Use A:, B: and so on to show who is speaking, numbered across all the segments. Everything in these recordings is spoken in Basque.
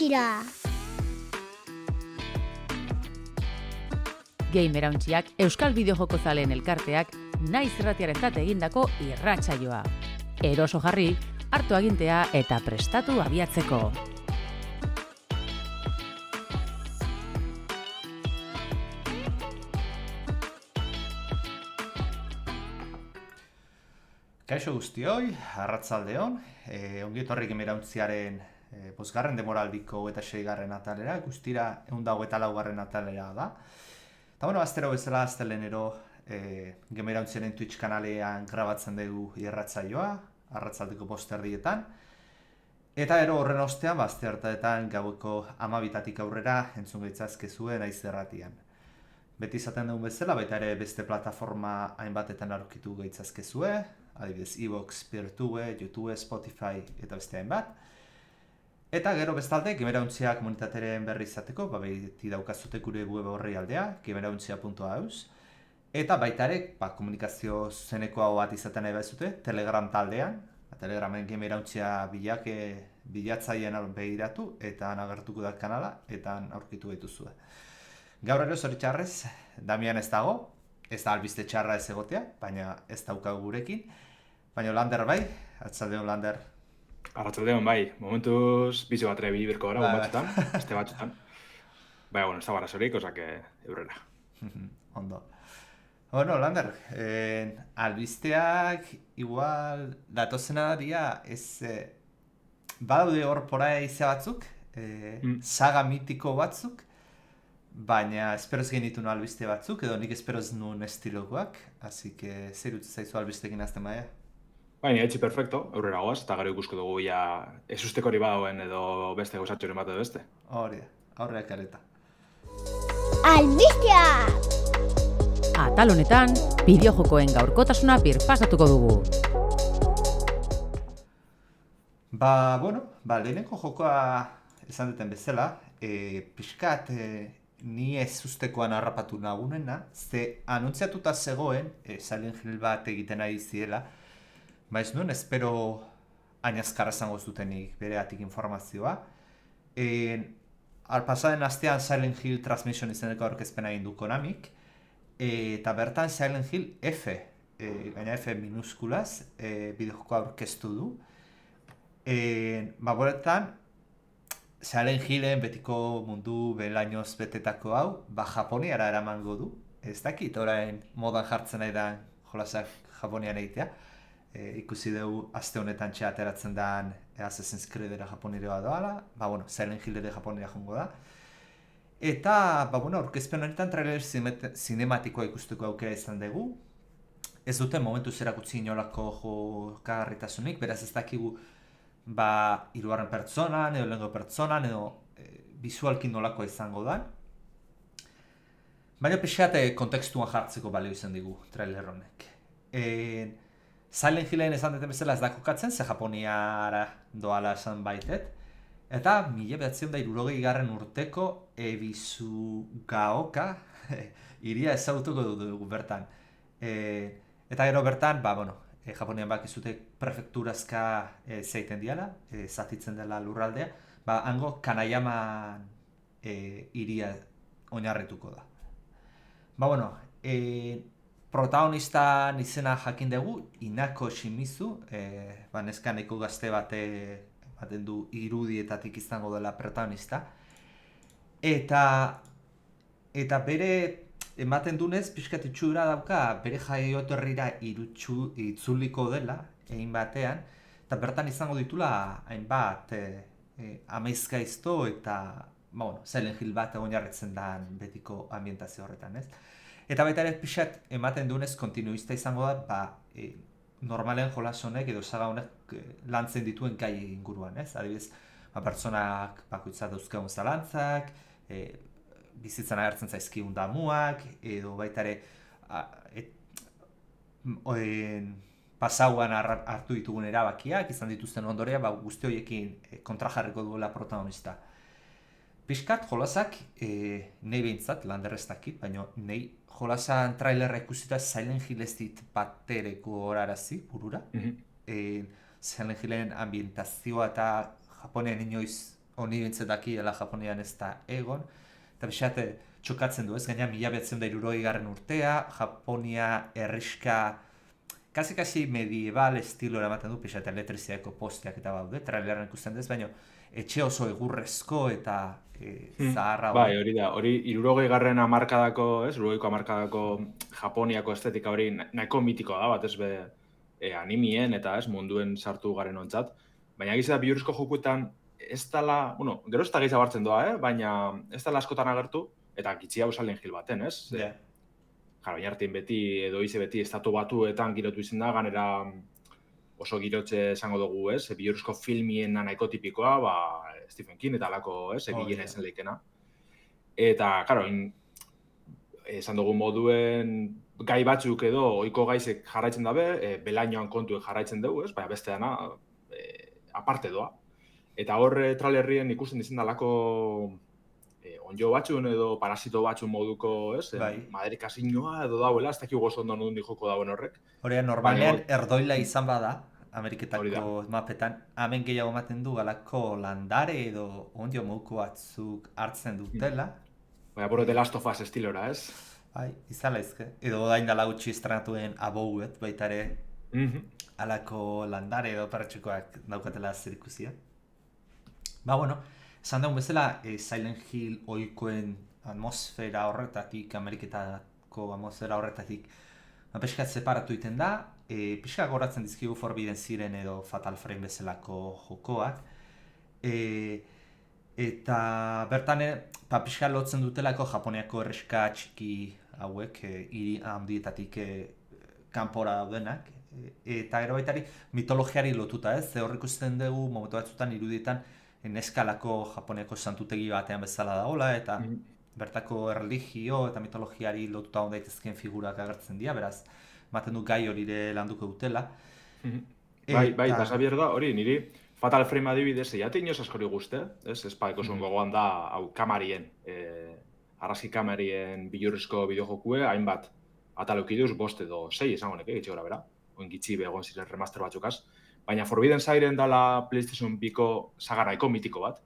A: gutxira.
B: Gamerauntziak Euskal Bideojoko zaleen elkarteak naiz irratiarentzat egindako irratsaioa. Eroso jarri, hartu agintea eta prestatu abiatzeko.
C: Kaixo guztioi, arratzaldeon, ongi etorri Gamerauntziaren bosgarren demoraldiko eta 6. atalera, guztira 124. atalera da. Eta bueno, astero bezala astelenero Gamerauntziaren Twitch kanalean grabatzen dugu irratsaioa, arratzaldeko 5:00. Eta ero horren ostean, aste hartaetan gaueko 12:00 aurrera entzun gaitzazkezue naiz irratian. Beti izaten dugun bezala, baita ere beste plataforma hainbatetan aurkitu gaitzazkezue, adibidez iVoox, Peertube, YouTube, Spotify eta beste hainbat. Eta gero bestalde, Gamerauntziak komunitateren berri izateko, beti daukazute gure web orrialdea, gamerauntzia.eus. Eta baita ere, komunikazio zuzeneko bat izaten nahi bazute, Telegram taldean, Telegramen Gamerauntzia bilatzailean begiratu, eta agertuko da kanala, eta aurkitu gaituzue. Gaur ere zoritxarrez, Damian ez dago, ez da albiste txarra ez egotea, baina ez daukagu gurekin. Baina Lander bai, arratsaldeon Lander.
D: Arratsaldeon bai, momentuz bizi bat ere bilibirko gara, batzutan, beste batzutan. Baina, bueno, ez da barazorik, osak eurrera.
C: Ondo. Bueno, Lander, albisteak igual datozena dira, ez badaude hor porai izea batzuk, saga mitiko batzuk, baina esperoz genitun albiste batzuk, edo nik esperoz nuen estilokoak, así que zer utzi zaizu albistekin azten baia?
D: Baina, etxi perfecto, aurrera goaz, eta gero ikusko dugu ja ezusteko hori badauen edo beste gozatxoren bat edo beste.
C: Hori da, aurreak areta.
A: Albistea!
B: Atal honetan, bideojokoen gaurkotasuna birpasatuko dugu.
C: Lehenengo jokoa esan duten bezala, pixkat ni ez ustekoan harrapatu nagunena, ze anuntziatuta zegoen, Silent Hill bat egiten ari ziela, ez nuen espero hain azkarra zango zutenik bereatik informazioa. Pasaden astean Silent Hill Transmission izeneko aurkezpena egin du Konamik, eta bertan Silent Hill F, gaina F minuskulaz, bideojokoa aurkeztu du. Boretan, Silent Hillen betiko mundu belainoz betetako hau, Japoniara eramango du. Ez dakit, orain modan jartzen nahi da jolasak Japonian egitea. Ikusi dugu aste honetan ateratzen den Assassin's Creedera Japoniera doala, Silent Hill ere Japoniera jongo da. Eta, aurkezpen honetan trailer zinematikoa ikusteko aukera izan dugu. Ez dute momentuz erakutsi inolako jokagarritasunik, beraz ez dakigu hirugarren pertsonan, edo lehengo pertsonan, edo bizualki nolakoa izango da. Baina pixkat kontekstuan jartzeko balio izan digu trailer honek. Silent Hillen esan duten bezala ez da kokatzen, ze Japoniara doala esan baitet. Eta 1960 urteko Ebizugaoka iria ezagutuko dugu bertan. Eta gero bertan, Japonian bakizute prefekturazka zeiten diala, zatitzen dela lurraldea, hango Kanayama iria oinarrituko da. Protagonistan izena jakin dugu, Inako Shimizu, neska neko gazte baten du irudietatik izango dela protagonista. Eta bere ematen dunez, pixkat itxura dauka, bere jaioterrira itzuliko dela, egin batean, eta bertan izango ditula hainbat amaizgaizto eta Silent Hill bat oinarritzen den betiko ambientazio horretan, ez? Eta baita ere pixat ematen dunez kontinuista izango da, normalen jolas honek edo saga honek lantzen dituen gai inguruan, ez? Adibidez, pertsonak bakoitza dauzkagun zalantzak, bizitzan agertzen zaizkigun damuak, edo baita ere pasauan hartu ditugun erabakiak, izan dituzten ondorea, guzti horiekin kontrajarriko duela protagonista. Piskat jolasak, nahi behintzat, Lander ez dakit, baina nahi jolasan trailerra ikusita Silent Hill ez dit batereko horarazi, burura. Silent Hillen ambientazioa eta Japonian inoiz honi bintzetdakiela Japonian ez da egon, eta pixate txokatzen du, ez? Gaina 1960 urtea, Japonia herriska kasi medieval estilo eramaten du, pixate elektriziako postiak eta baude, traileran ikusten dez, baina etxe oso egurrezko eta zaharra
D: Bai, hori da, hori 60. hamarkadako, ez? 60ko hamarkadako Japoniako estetika hori nahiko mitikoa da, batez be animien eta ez munduen sartu garen ontzat. Baina giza da bihurrizko jokuetan ez dala, bueno, gero ez da gehiago hartzen doa, baina ez dala askotan agertu, eta gitxi hau Silent Hill baten, ez?
C: Yeah.
D: Baina artein beti, edo ize beti, estatu batuetan girotu izan da, ganera oso girotze esango dugu, ez? Bihurrizko filmien nahiko tipikoa, ba, Stephen King eta alako, ez? Egilena izan leikena. Eta, karo, esan dugu moduen gai batzuk edo ohiko gaizek jarraitzen dabe, belainoan kontuen jarraitzen dugu, ez? Baina beste dana, aparte doa. Eta hor trailerrien ikusten izan dalako onjo batzun edo parasito batzun moduko, ez?
C: Bai.
D: Madrid kasinoa edo dauela, ez dakik gozo ondo nundi joko dauen horrek.
C: Hore, normalean erdoila izan bada, Ameriketako mapetan, hemen gehiago ematen du galako landare edo ondio moduko batzuk hartzen dutela.
D: Baina, boro The Last of Us estilora, ez?
C: Bai, izan laizke. Edo dain dala gutxi estrenatuen Abouet, baita ere, alako landare edo pertsukoak daukatela zirikusia. Ba, bueno, esan dugun bezala, Silent Hill ohikoen atmosfera horretatik, Ameriketako atmosfera horretatik, pixkat separatu iten da, pixkat goratzen dizkigu Forbidden Siren edo Fatal Frame bezalako jokoak, eta bertan pixkat lotzen dutelako Japoniako herriska txiki hauek, hiri handietatik kanpora daudenak, eta gero baitari mitologiari lotuta, ez? Hor ikusten dugu momentu batzutan irudietan neskalako Japoniako santutegi batean bezala dagoela, eta bertako erlijio eta mitologiari lotuta hon daitezkeen figurak agertzen dira, beraz, ematen du gai horire landuko dutela.
D: Bai, Xabier da, hori, niri Fatal Frame adibidez, jate inoz askori guzte, ez? Espaiko zuen gogoan da, hau kamarien, arrazki kamarien bilurrizko bideojokue, hainbat atalukiduz, 5 edo 6 esango neke, gitxe gora bera, oin gitxi begon ziren remaster batzukaz. Baina Forbidden Siren dala PlayStation 2ko sagaraiko mitiko bat,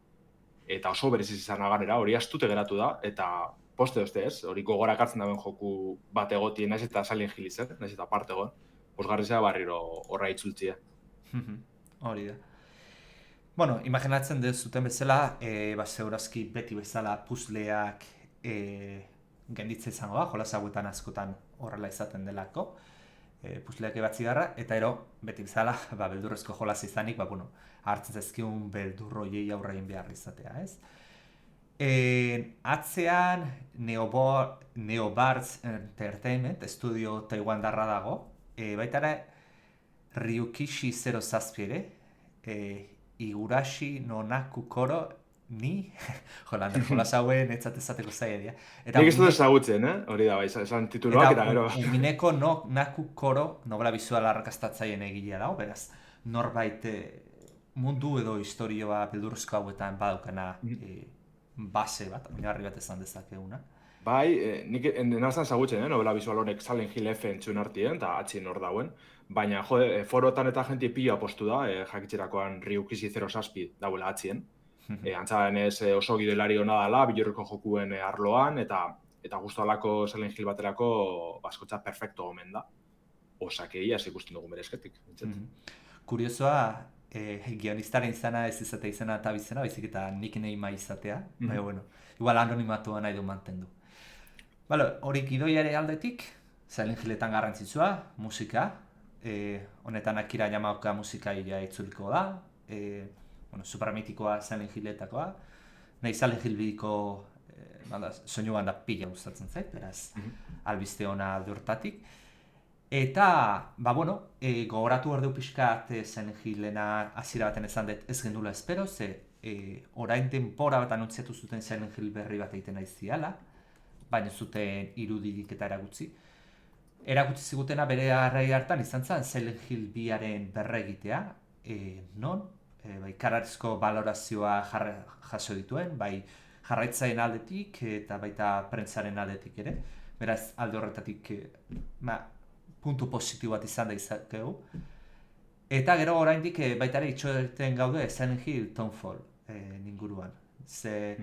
D: eta oso bereziz izan aganera, hori astute geratu da, eta poste dozte ez, hori gogorak hartzen daben joku bat egotien, naiz eta Silent Hill izan, naiz eta parte egon, posgarri zera barriro horra itzultzia.
C: Hori da. Bueno, imaginatzen dezuten bezala, zeurazki beti bezala puzleak genditze izango da, jolas hauetan askotan horrela izaten delako, puzleak ebatzi garra, eta ero, beti bezala, beldurrezko jolas izanik, hartzen zezkiun beldurroiei aurrein behar izatea, ez? Atzean Neobards Entertainment, estudio taiwandarra dago, baitara Ryukishi 07 ere, Igurashi no Naku Koro ni, jolas hauen etzat ezateko zaila dira.
D: Nik ez dut ezagutzen, hori da, esan tituloak eta gero.
C: Umineko no Naku Koro novela bizuala arrakastatzaien egilea dago, beraz, norbait mundu edo historioa beldurrezko hauetan badaukana base bat, oinarri bat esan dezakeguna.
D: Bai, nik nazan ezagutzen, novela bizual honek Silent Hill F entzun artien, eta atxien hor dauen. Baina, forotan eta jenti pila postu da, jakitzerakoan Ryukishi 07 dauela atxien. Antzaren ez oso gidoilari hona dela, bilurreko jokuen arloan, eta guztu alako Silent Hill baterako baskotza perfecto omen da. Osakei, hasi ikusten dugu berezketik.
C: Kuriosoa, guionistaren izana ez izatea izena eta bizena, baizik eta nicknamea izatea. Baina, bueno, igual anonimatua nahi du mantendu. Hori gidoiare aldetik, Silent Hilletan garrantzitsua, musika. Honetan Akira Yamaoka musika itzuliko da. Super mitikoa Silent Hilletakoa. Nahi Silent Hill bidiko soinu banda pila gustatzen zait, beraz, albiste ona alde hortatik. Eta, gogoratu hor du pixkat Silent Hillena hasiera baten esan dut ez gendula espero, ze orain denbora bat anuntziatu zuten Silent Hill berri bat egiten nahi ziala, baina zuten irudirik eta eragutzi. Erakutsi zigutena bere arrai hartan izan zen Silent Hill 2aren berregitea, non kararizko balorazioa jaso dituen, bai jarraitzaileen aldetik eta baita prentsaren aldetik ere. Beraz, alde horretatik puntu positibo bat izan da izakegu. Eta gero oraindik baita ere itxoeten gaude Silent Hill Townfall inguruan. Ze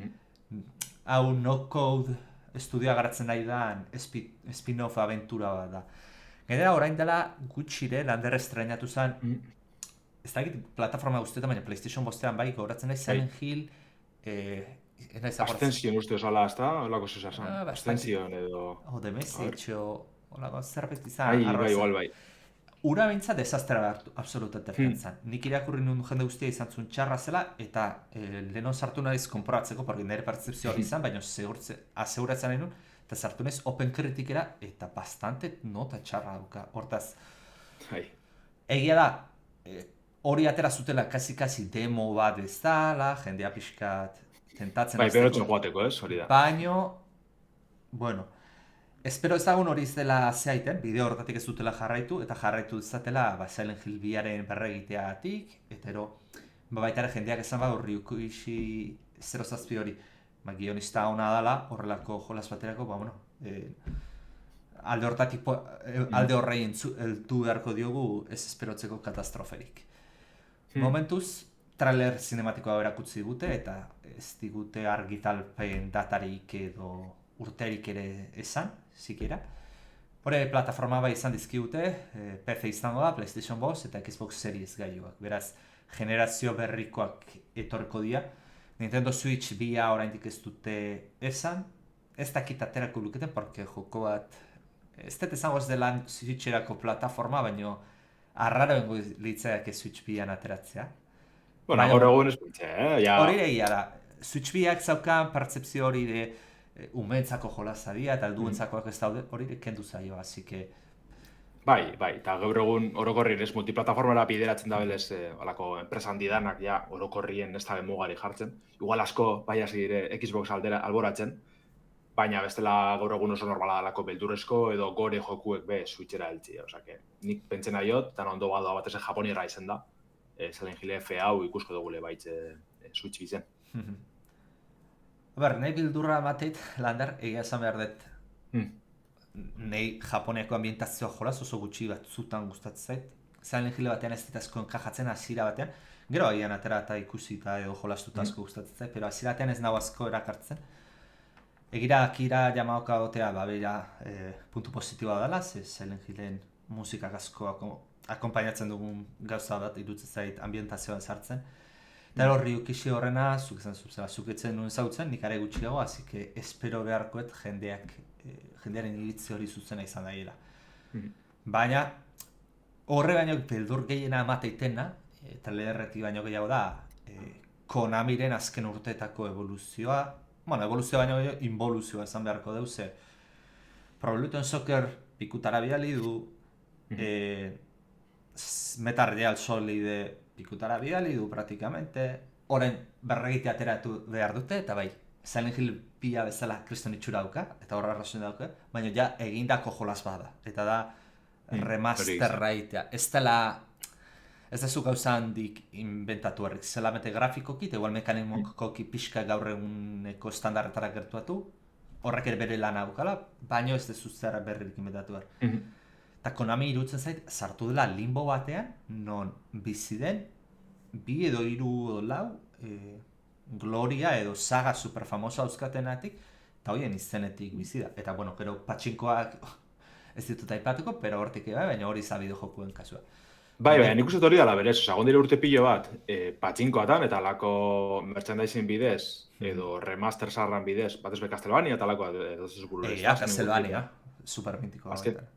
C: hau no-code estudioa garatzen nahi da spin-off aventura bat da. Gainera orain dela gutxire lander estrenatu zen, ez dakit plataforma guztietan, baina PlayStation bostean bai, gogoratzen nahi Silent Hill,
D: Ascension uste osala, ez da? Olako zesan. Ascension edo...
C: The Message, olako zerbait izan.
D: Bai, igual bai.
C: Ura bintza desastera absolutat defentzan. Nik irakurri nuen jende guztia izan zuen txarra zela, eta leheno sartu naiz konporatzeko, porque nire percepzioa izan, baina aseguratzen nahi nuen, eta sartu naiz Open Criticera, eta bastante nota txarra duka. Hortaz, egia da, hori atera zutela kasi demo bat bezala, jendea pixkat tentatzen
D: azteko. Bai, berotzen joateko, hori da.
C: Baino, bueno, espero ezagun hori ez dela zeaiten, bideo horretatik ez dutela jarraitu, eta jarraitu dezatela Silent Hill 2-aren berregiteagatik, eta baita ere jendeak esan horri ukuisi 0-7 hori, guionista ona dela, horrelako jolas baterako, alde horretatik, alde horrei heldu beharko diogu ez esperotzeko katastroferik. Momentuz, trailer zinematikoa berakutzi digute, eta ez digute argitalpen datarik edo urterik ere esan, zikera. Hore, plataforma bai izan dizkigute, PC izango da, PlayStation 5 eta Xbox Series gailuak. Beraz, generazio berrikoak etorko dira. Nintendo Switch 2 oraindik ez dute esan. Ez dakit aterako luketen, porque joko bat... Ez dut esango ez dela Switcherako plataforma, baina arraro bengo litzaiak Switch 2an ateratzea.
D: Bueno, gaur egun espitxe,
C: Hori egia da. Switch 2ak zaukan pertzepzio hori de umeentzako jolazadia eta helduentzakoak ez daude, hori kendu zaio, así que...
D: Bai, eta gaur egun orokorrien ez multiplataformara bideratzen da belez alako enpresa handidanak ja orokorrien ez da mugari jartzen. Igual asko bai hasi dire Xbox alboratzen, baina bestela gaur egun oso normala dalako beldurrezko edo gore jokuek be Switchera heltzia. Osea que nik pentsen aiot, tan ondo badoa batez japoniera izen da. Silent Hill F hau ikusko dugule baitze Switch bizen.
C: Nahi bildurra mateit, Lander, egia esan behar dut. Nahi Japoniako ambientazioa jolaz oso gutxi batzutan gustatzen zait. Silent Hill batean ez ditazko enkajatzen hasiera batean. Gero agian atera eta ikusita edo jolastuta asko gustatzen zait, pero hasiera batean ez nago asko erakartzen. Egira Akira Yamaoka gotea, puntu positiboa dela, Silent Hillen musikak asko akompainatzen dugun gauza bat, irutzen zait ambientazioan sartzen. Eta horri ukixi horrena, zuk etzen nuen zautzen, nik are gutxiago, así que espero beharkoet jendearen iritzi hori zuzena izan daiela. Baina, horre baino beldur gehiena amateitena, eta leherretik baino gehiago da, Konamiren azken urteetako evoluzioa, evoluzioa baino involuzioa esan beharko deu, ze Pro Evolution Soccer pikutara bidali du, Metal Gear Solid pikutara bidali du praktikamente, horren berregite ateratu behar dute, eta bai, Silent Hill pila bezala kriston itxura dauka, eta horra arrazoen dauka, baina ja egindako jolas bada, eta da remasterra itea. Ez dezu gauza handik inventatu herrik, zela mete grafikoki, eta igual mekanimokoki pixka gaur eguneko standarretara gertuatu, horrek ere bere lana daukala, baina ez dezu zera berririk inventatu behar. Eta Konami irutzen zait, sartu dela limbo batean, non bizi den, 2 edo 3 edo 4, Gloria edo saga superfamosa euskatenatik, eta horien izenetik bizi da. Eta, gero patxinkoak ez ditut aipatuko, pero hortik baina hori za bideojokuen kasua.
D: Bai, nik uste hori dala berez, gondire urte pilo bat, patxinkoatan eta alako merchandising bidez, edo remaster sarran bidez, batez be Castlevania eta alako, edo zezukuru.
C: Castlevania. Supermintikoa.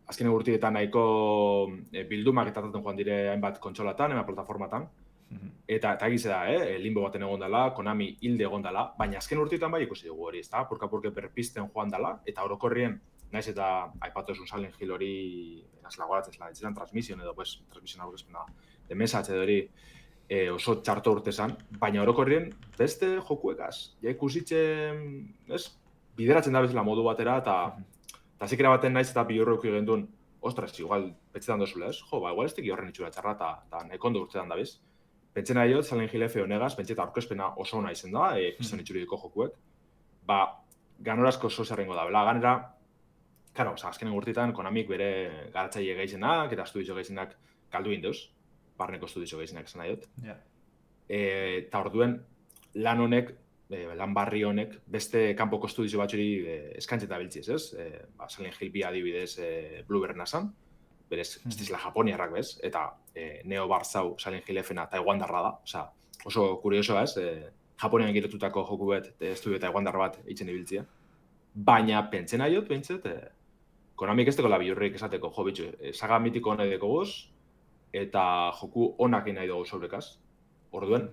D: Azken urtietan nahiko bildumak etatzen joan dire hainbat kontsolatan, plataformatan. Eta egize da, limbo baten egon dela, Konami hilde egon dela, baina azken urtietan bai ikusi dugu hori, ezta? Purka-purke berpisten joan dela, eta orokorrien, naiz eta aipatu esun Silent Hill hori, lagoratzen zela, etxetan transmision edo, transmision aurkezpena, de message edo hori oso txarto urtezan, baina orokorrien beste jokuekaz. Ja ikusitzen, bideratzen da bezala modu batera, eta zikera baten naiz eta bihurreuki gendun, ostras, igual, petxetan dozule, ez? Igual ez teki horren itxura txarra eta nekondo urtetan da biz. Pentsen nahi jot, Silent Hill F honegaz, pentseta aurkezpena oso ona izen da, kriston itxuridiko jokuek. Ganorazko oso zerrengo da, bela, ganera, azkenen urtetan, Konamik bere garatzaile gehienak eta estudio gehienak galdu indeuz, barneko estudio gehienak esan nahi jot. Eta orduen, lan honek, lan barri honek, beste kanpoko estudizio batxuri eskantzen da biltziz, ez? Silent Hill 2 adibidez Bluebird nasan, berez, ez dizela japoniarrak, bez? Eta Neo Barzau Silent Hill F-na Taiwandarra da, osea, oso kuriosoa, ez? Japonian giratutako joku bet, estudio Taiwandar bat eitzen ibiltzia. Baina pentzen aiot, behintzet, Konamik ez tekola bilurrik esateko, jo, bitxu, saga mitiko nahi deko goz, eta joku onak nahi dugu sobrekaz. Orduen,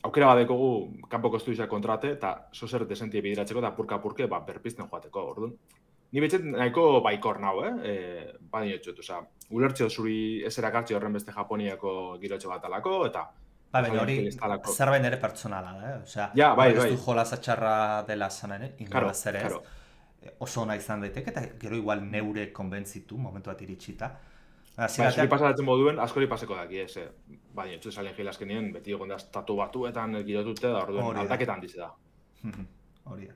D: aukera bat dekogu kanpoko estudizioak kontrate, eta zozer desentie bidiratzeko, eta purka-purke berpizten joateko, orduan. Ni betxet nahiko baikor nau, badin jotxot, oza, ulertxo zuri ez erakartxo horren beste Japoniako girotxo bat alako, eta
C: baina hori zerbait ere pertsonala da, osea, ez du jolaz atxarra dela zanen, inolaz ere ez. Oso ona izan daiteke, eta gero igual neure konbentzitu, momentu bat iritsita.
D: Askori pasatzen moduen, askori paseko daki, ez. Baina, etxu Silent Hill azkenien, beti egon da estatu batuetan girotute, da orduan aldaketan dize da.
C: Hori da.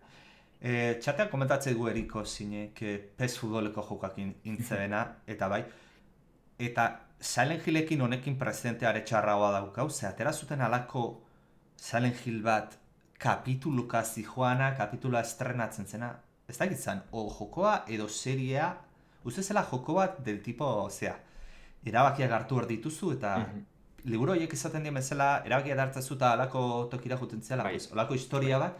C: Txatean komentatzen dugu eriko zinek PES futboleko jokak intzebena, eta bai. Eta Silent Hillekin honekin presidente aretxarragoa daukau, ze atera zuten alako Silent Hill bat kapituluka zijoana, kapitula estrenatzen zena, ez dakit zan, o jokoa edo seriea, uste zela joko bat del tipo, erabakiak hartu hor dituzu, eta liburu horiek izaten dien bezala, erabakiak hartzazu eta alako tokira juten zela, olako historia bat,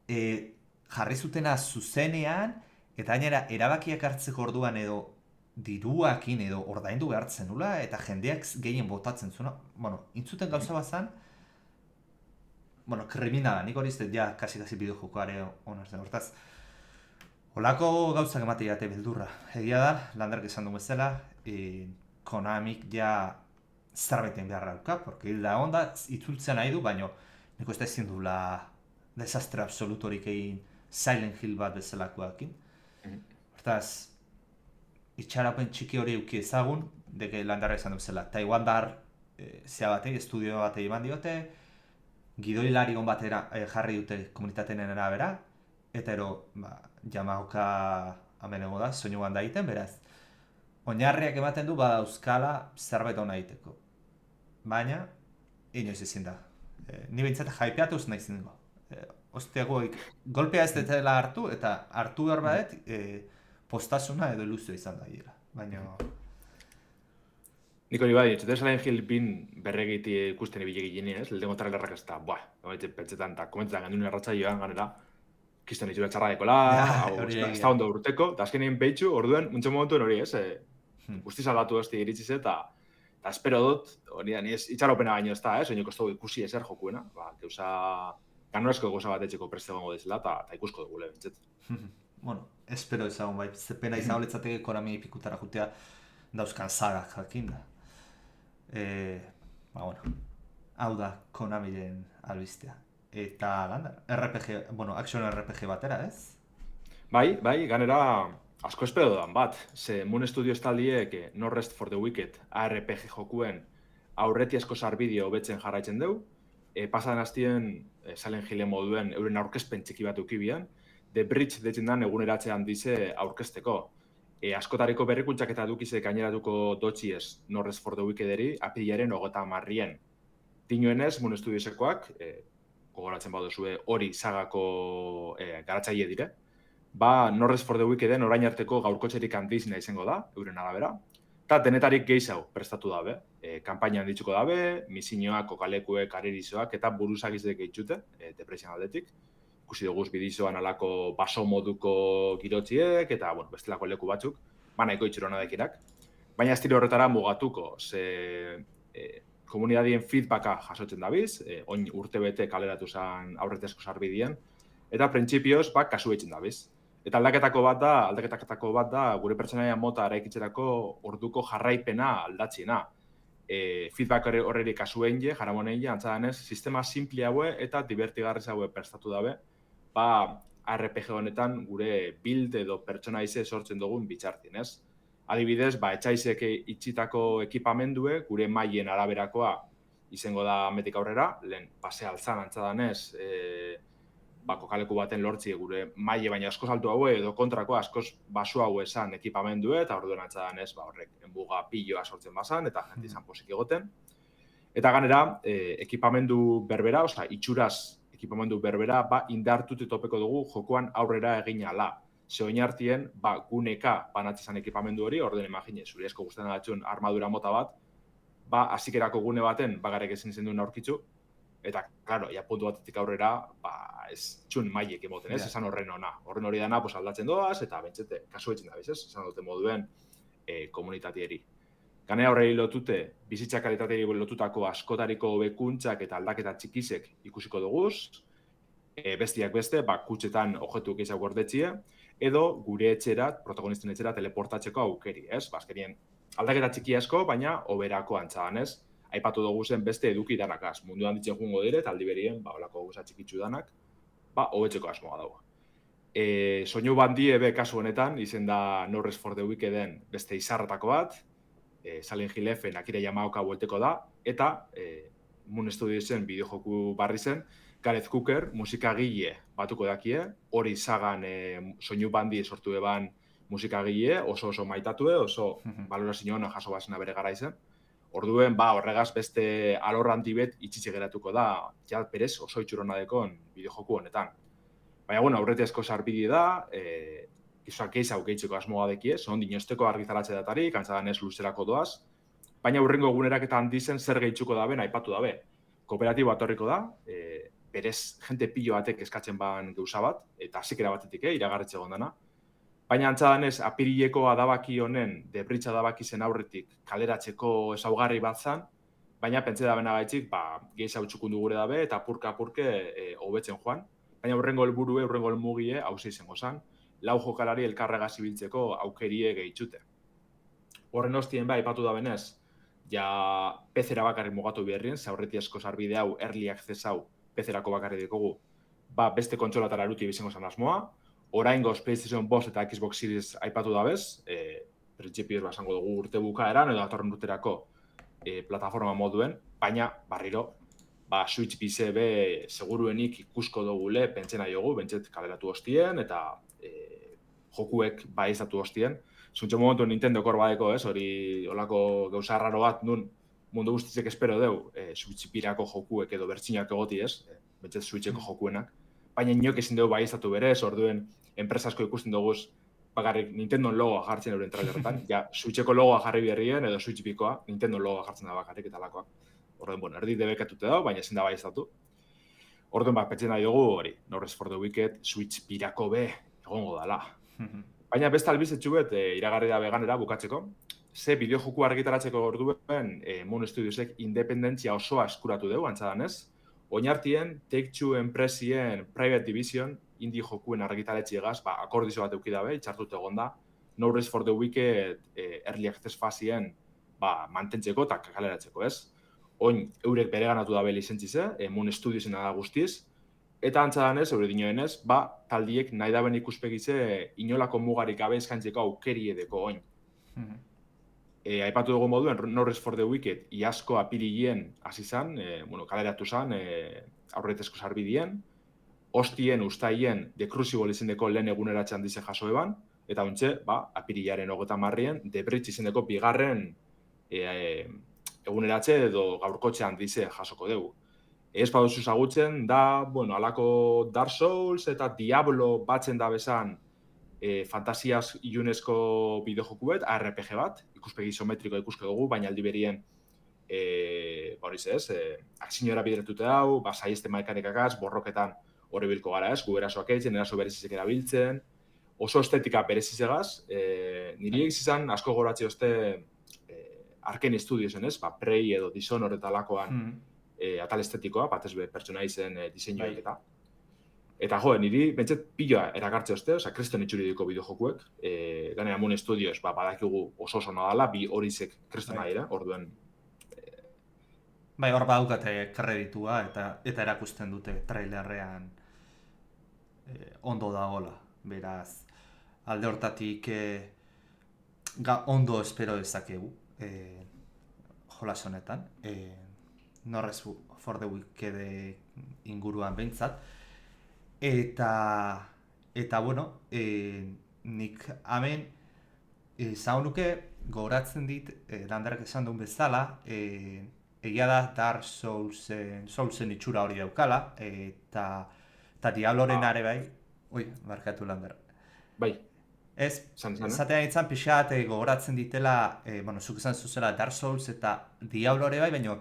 C: jarri zutena zuzenean, eta gainera erabakiak hartzeko orduan edo diruakin edo ordaindu behartzen nula, eta jendeak gehien botatzen zuen, intzuten gauza bat zan, kriminala, nik hori izte, kasi bideo jokoare onartzen, hortaz, olako gauzak ematea jate beldurra. Egia da, Landerk esan duen bezala, Konamik zerbaiten beharra dauka, porque hilda onda itzultzen nahi du, baina niko ez da ezin dula desastre absolutorik egin Silent Hill bat bezalakoakin. Hortaz, itxarapen txiki hori euki ezagun, deke Landerk esan duen bezala, Taiwandar batei, estudio batei eman diote, gidoilari hon batera jarri dute komunitateen arabera, eta ero, Yamaoka amenego da, soinu handa egiten, beraz. Oinarriak ematen du badauzkala zerbait hona egiteko. Baina, inoiz ezin da. Ni behintzat jaipeatuz nahi zingo. Osteagoik, golpea ez dela hartu, eta hartu behar badet, postasuna edo iluzio izan da dira. Baina...
D: Nik hori bai, etxetan Silent Hill bin berregiti ikusten ibile ginen, ez? Lehenko trailerrak ez da, pentsetan, eta komentetan gandun erratzaioan ganera, kiston itxura txarra dekola, ez da ondo urteko, eta azkenien behitxu, orduen, muntxo momentuen hori, ez? Guzti salbatu ez ikusi ez, eta espero dut, hori da, itxaropena baino ez da, soinuko ez dugu ikusi ezer jokuena, gauza, ganorazko gauza bat etxeko preste gongo dezela, eta ikusko dugu lehentzet.
C: Espero ezagun bai, zepena izan letzateke Konami pikutara jutea dauzkan sagak jakin da. Hau da Konamiren albistea. Eta RPG, action RPG batera, ez?
D: Bai, ganera asko espero dudan bat. Ze Moon Studios taldiek No Rest for the Wicked RPG jokuen aurreti asko sarbideo betzen jarraitzen deu. Pasadan hastien Silent Hillen moduen euren aurkezpen txiki bat ukibian. The Bridge deitzen dan eguneratzean dize aurkezteko. Askotariko berrikuntzak eta dukize gaineratuko dotxiez No Rest for the Wickederi apilaren 30. Dinoenez, Moon Studiosekoak, gogoratzen baduzue hori sagako garatzaile dire. No Rest for the Wickeden orain arteko gaurkotxerik handizena izango da, euren arabera. Eta denetarik gehiago prestatu dabe. Kampainan ditzuko dabe, misioak, kokalekuek, arerizoak eta buruzak izadek egitxute, depresion aldetik. Ikusi duguz bidizoan alako baso moduko girotziek eta bestelako leku batzuk, nahiko itxurona dekirak. Baina estilo horretara mugatuko, ze komunidadien feedbacka jasotzen dabiz, oin urtebete kaleratu zen aurretezko sarbidien, eta printzipioz kasu eitzen dabiz. Eta aldaketaketako bat da gure pertsonaia mota eraikitzerako orduko jarraipena aldatziena. Feedback horreri kasu egin jaramonein antzadanez, sistema simple haue eta divertigarrez haue prestatu dabe, RPG honetan gure build edo pertsonaize sortzen dugun bitxartin, ez? Adibidez, etxaizek itxitako ekipamendue, gure mailen araberakoa izango da metik aurrera, lehen pasea altzan antzadanez, kokaleku baten lortzi gure maile baina askoz altu haue edo kontrako askoz basu hau esan ekipamendue, eta orduen antzadanez, horrek enbuga piloa sortzen bazan, eta jente izan posik egoten. Eta ganera, ekipamendu berbera, itxuraz ekipamendu berbera, indartut topeko dugu jokoan aurrera egin ala. Ze oinartien, guneka banatzezan ekipamendu hori, orden imagine, zuri esko guztien adatxun armadura mota bat, hasikerako gune baten, garek ezin zen duen aurkitzu, eta, klaro, puntu batetik aurrera, ez txun maiek emoten, ez? Esan horren ona. Horren hori dana, aldatzen doaz, eta bentsete, kasu etxen da, ez? Esan dute moduen komunitatieri. Ganea horrei lotute, bizitza kalitateari lotutako askotariko bekuntzak eta aldaketa txikizek ikusiko duguz, bestiak beste, kutxetan objektu gehiago gordetxie, edo gure etxerat, protagonisten etxerat, teleportatzeko aukeri, ez? Azkenien, aldaketa txiki asko, baina oberako antzadan, ez? Aipatu dugu zen beste eduki danakaz. Munduan ditzen jungo dire, eta aldi berien, olako gauza txikitsu danak, hobetzeko asmoa dago. Soinu bandie be kasu honetan, izen da No Rest for the Wickeden beste izarratako bat, Silent Hill F-en Akira Yamaoka buelteko da, eta Moon Studiosen bideojoku barri zen, Gareth Cooker musikagile batuko dakie, hori zagan soinu bandi sortu eban musikagile, oso maitatue, oso balorazio ona jaso basena bere gara izen. Orduen, horregaz beste alor hantibet itxitxe geratuko da, perez oso itxurona dekon bideojoku honetan. Baina, aurretiazko sarbide da, izan keizau gehitzeko asmoa dekie, zon dinosteko argitaratze datarik, antzadan ez luzerako doaz, baina hurrengo egunerak eta handizen zer gehitzuko dabe, aipatu dabe. Kooperatibo atorriko da, berez jente pilo batek eskatzen ban gauza bat, eta hasikera batetik, iragarretxe gondana. Baina antzadan ez, apirileko adabaki honen, debritza adabaki zen aurretik kaleratzeko ezaugarri bat zan, baina pentsa da benagaitzik, gehiago txukundu gure dabe, eta apurka-apurke hobetzen joan. Baina hurrengo helburue, hurrengo helmugie, hauze izango zan, 4 jokalari elkarrega zibiltzeko aukerie gehitzute. Horren hostien aipatu da benez, PC-era bakarrik mugatu beharrien, ze aurretiazko sarbide hau, early access hau, PC-erako bakarrik dikogu, beste kontsolatara eruti bizango zan asmoa, oraingoz PlayStation 5 eta Xbox Series aipatu da bez, printzipioz basango dugu urte bukaeran, edo atorren urterako plataforma moduen, baina, barriro, Switch PC seguruenik ikusko dugule, pentsena jogu, bentset kaleratu hostien, eta jokuek izatu hostien. Zuntxo momentu Nintendo korbadeko, hori olako gauza raro bat, nun mundu guztizek espero deu, Switch pirako jokuek edo bertxinak egoti, bentset Switcheko jokuenak. Baina inok ezin dugu izatu berez, orduen enpresasko ikusten duguz, bakarrik Nintendo logoa jartzen euren trailerretan, Switcheko logoa jarri berrien, edo Switch bikoa, Nintendo logoa jartzen da bakarrik eta lakoak. Orduen, erdi debekatute dago, baina ezin da izatu. Orduen, pentsen nahi dugu, hori, No Rest for the Wicked, Switch pirako be, egongo dala. Baina beste albizetxu bet, iragarri da beganera bukatzeko, ze bideojoku argitaratzeko orduen, Moon Studiosek independentzia osoa eskuratu dugu, antzadan ez. Oinartien, Take-Two enpresien Private Division, indie jokuen argitaratziegaz, akordizo bat eukidabe, itxartut egon da, No Rest for the Wicked early access fazien mantentzeko eta kaleratzeko, ez? Oin, eurek bere ganatu dabe lizentzize, Moon Studiosen da guztiz, eta antzadan ez, eure dinoenez, taldiek nahi daben ikuspegize inolako mugarik gabe eskaintzeko aukeri edeko oin. Aipatu dugu moduen, No Rest for the Wicked, iazko apirilien hasi zan, kaleratu zan, aurretezko sarbidien, hostien, ustaien, The Crucible izendeko lehen eguneratxan dize jaso eban, eta ontxe, apirilaren 30 The Bridge izendeko bigarren eguneratxe edo gaurkotxean dize jasoko dugu. Ez baduzu zagutzen, da, alako Dark Souls eta Diablo batzen da bezan fantasiaz ilunezko bideojoku bet, RPG bat, ikuspegi isometriko ikuske dugu, baina aldi berien, akzinora bideratute hau, saizte mekanikakaz, borroketan hori bilko gara ez, gu erasoak eitzen, eraso berezizek erabiltzen, oso estetika berezizegaz, niri egizizan asko goratze oste Arkane Studiosen ez, Prey edo Dishonored eta lakoan atal estetikoa, batez be pertsonaizen diseinuak eta. Eta niri bentset piloa erakartze oste, kriston itxuridiko bideojokuek, ganera Moon Studios badakigu oso nadala, bi horizek kristona dira, orduen.
C: Bai, hor badaukate kreditua eta erakusten dute trailerrean ondo dagoela, beraz, alde hortatik ondo espero dezakegu jolas honetan, No Rest for the Wicked inguruan behintzat, eta nik hemen zaunuke gogoratzen dit, landarak esan duen bezala, egia da Dark Soulsen itxura hori daukala, eta Diabloren are bai, barkatu Lander.
D: Bai.
C: Ez, zatea nintzen pixat gogoratzen ditela, zuk esan zuzela Dark Souls eta Diablo ere bai, baina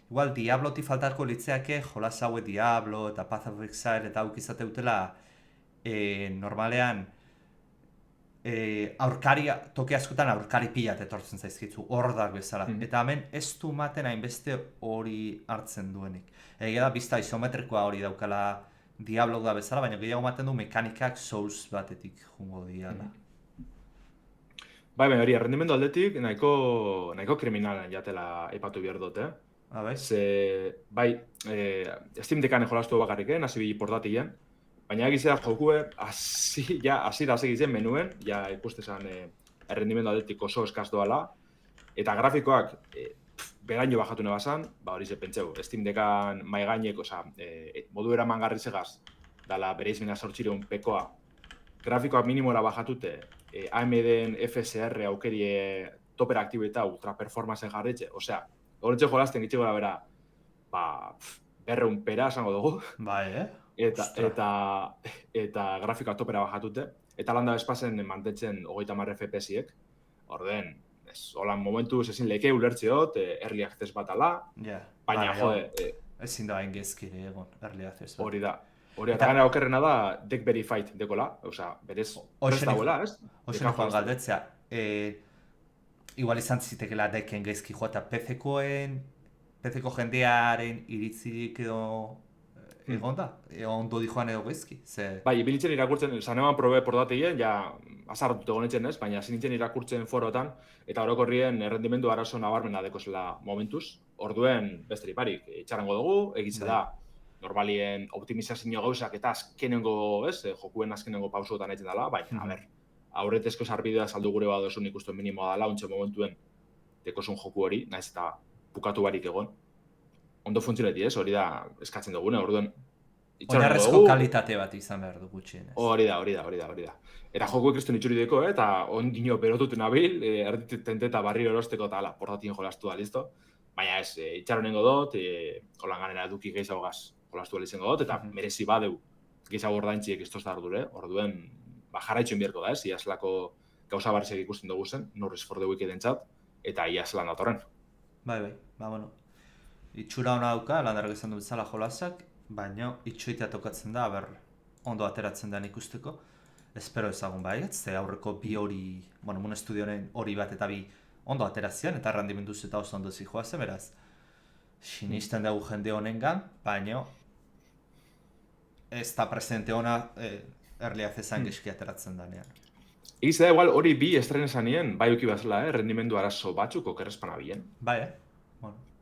C: igual Diabloti faltarko litzeake jolas haue Diablo eta Path of Exile eta hauk izate dutela normalean toki askotan aurkari pilat etortzen zaizkitzu, hordak bezala. Eta hemen ez du maten hainbeste hori hartzen duenik. Egia da, bizta isometrikoa hori daukala Diablo da bezala, baina gehiago maten du mekanikak Souls batetik jungo diala.
D: Bai, hori, errendimendu aldetik nahiko kriminalan jatela aipatu behar dut,
C: Bai?
D: Bai, Steam Deckan jolastu bakarrik, hasi bili portatilen, baina egizera jokue, hasi gizen menuen, ja ikustezan errendimendu aldetik oso eskaz doala, eta grafikoak beraino bajatune bazan, hori ze pentseu, Steam Deckan maigaineko, modu eraman garri segaz, dala bere izmena sortxireun pekoa, grafikoak minimora bajatute, AMDen FSR aukerie topera aktibeta ultra performance jarritxe, osea, horretxe jolazten gitxe gora bera, berreun pera esango dugu.
C: Bai,
D: Eta grafikoak topera bajatute, eta landa espazen mantetzen 30 FPS-iek, orden, holan momentu ezin leke ulertzeot, early access bat ala, baina jode...
C: Ezin da hain gezkire egon, early access bat.
D: Hori da. Eta gana okerrena da, deck verified dekola, osea, berez prest dagoela, ez?
C: Hoxe joan galdetzea, igual izan zitekela decken gezki joa, eta PC-ko jendearen iritzirik edo egon da? Ondo di joan edo gezki?
D: Bai, ibilitzen irakurtzen, zaneman probe portateien, ja, azarratute gonetzen ez, baina zinintzen irakurtzen forotan, eta orokorrien errendimendu arazo nabarmena dekozela momentuz, orduen besterik barik, itxarango dugu, egitze da, normalien optimizazio gauzak eta azkenengo, jokuen azkenengo pausotan egiten dela, baina, aurretezko sarbidea saldu gure badosun ikusten minimoa dela, ontsa momentuen dekozun joku hori, naiz eta bukatu barik egon. Ondo funtzioneti ez, hori da eskatzen dugune, orduen
C: oinarrezko kalitate bat izan behar du gutxien.
D: Hori da. Eta joku ekriston itxurideko, eta ondino berotuten abil, erditente eta barri erosteko eta ala, portatien jolastu da, listo? Baina ez, itxaronengo dut, holan ganera eduki gehiago gaz jolastu izango dut, eta merezi badeu gehiago ordaintziek iztoz da orduen jarraitzen biherko da ez, iaslako gauza barrizek ikusten dugu zen, Norris for the Wicked entzat, eta iaslan datorren.
C: Bai, itxura hona dauka, landarrak izan du bezala jolasak, baina itxoitea tokatzen da, ondo ateratzen den ikusteko. Espero ezagun baiet, ze aurreko bi hori, Moon Studioren hori bat eta bi ondo aterazian, eta errandimenduz eta oso ondo zijoazen, beraz. Sinisten dugu jende honengan, baina ez da presente ona early accessan geski ateratzen danean.
D: Egiz da, igual hori bi estrenezanien, bai uki bazela, rendimendu arazo batzuk okerrezpan abien.
C: Bai,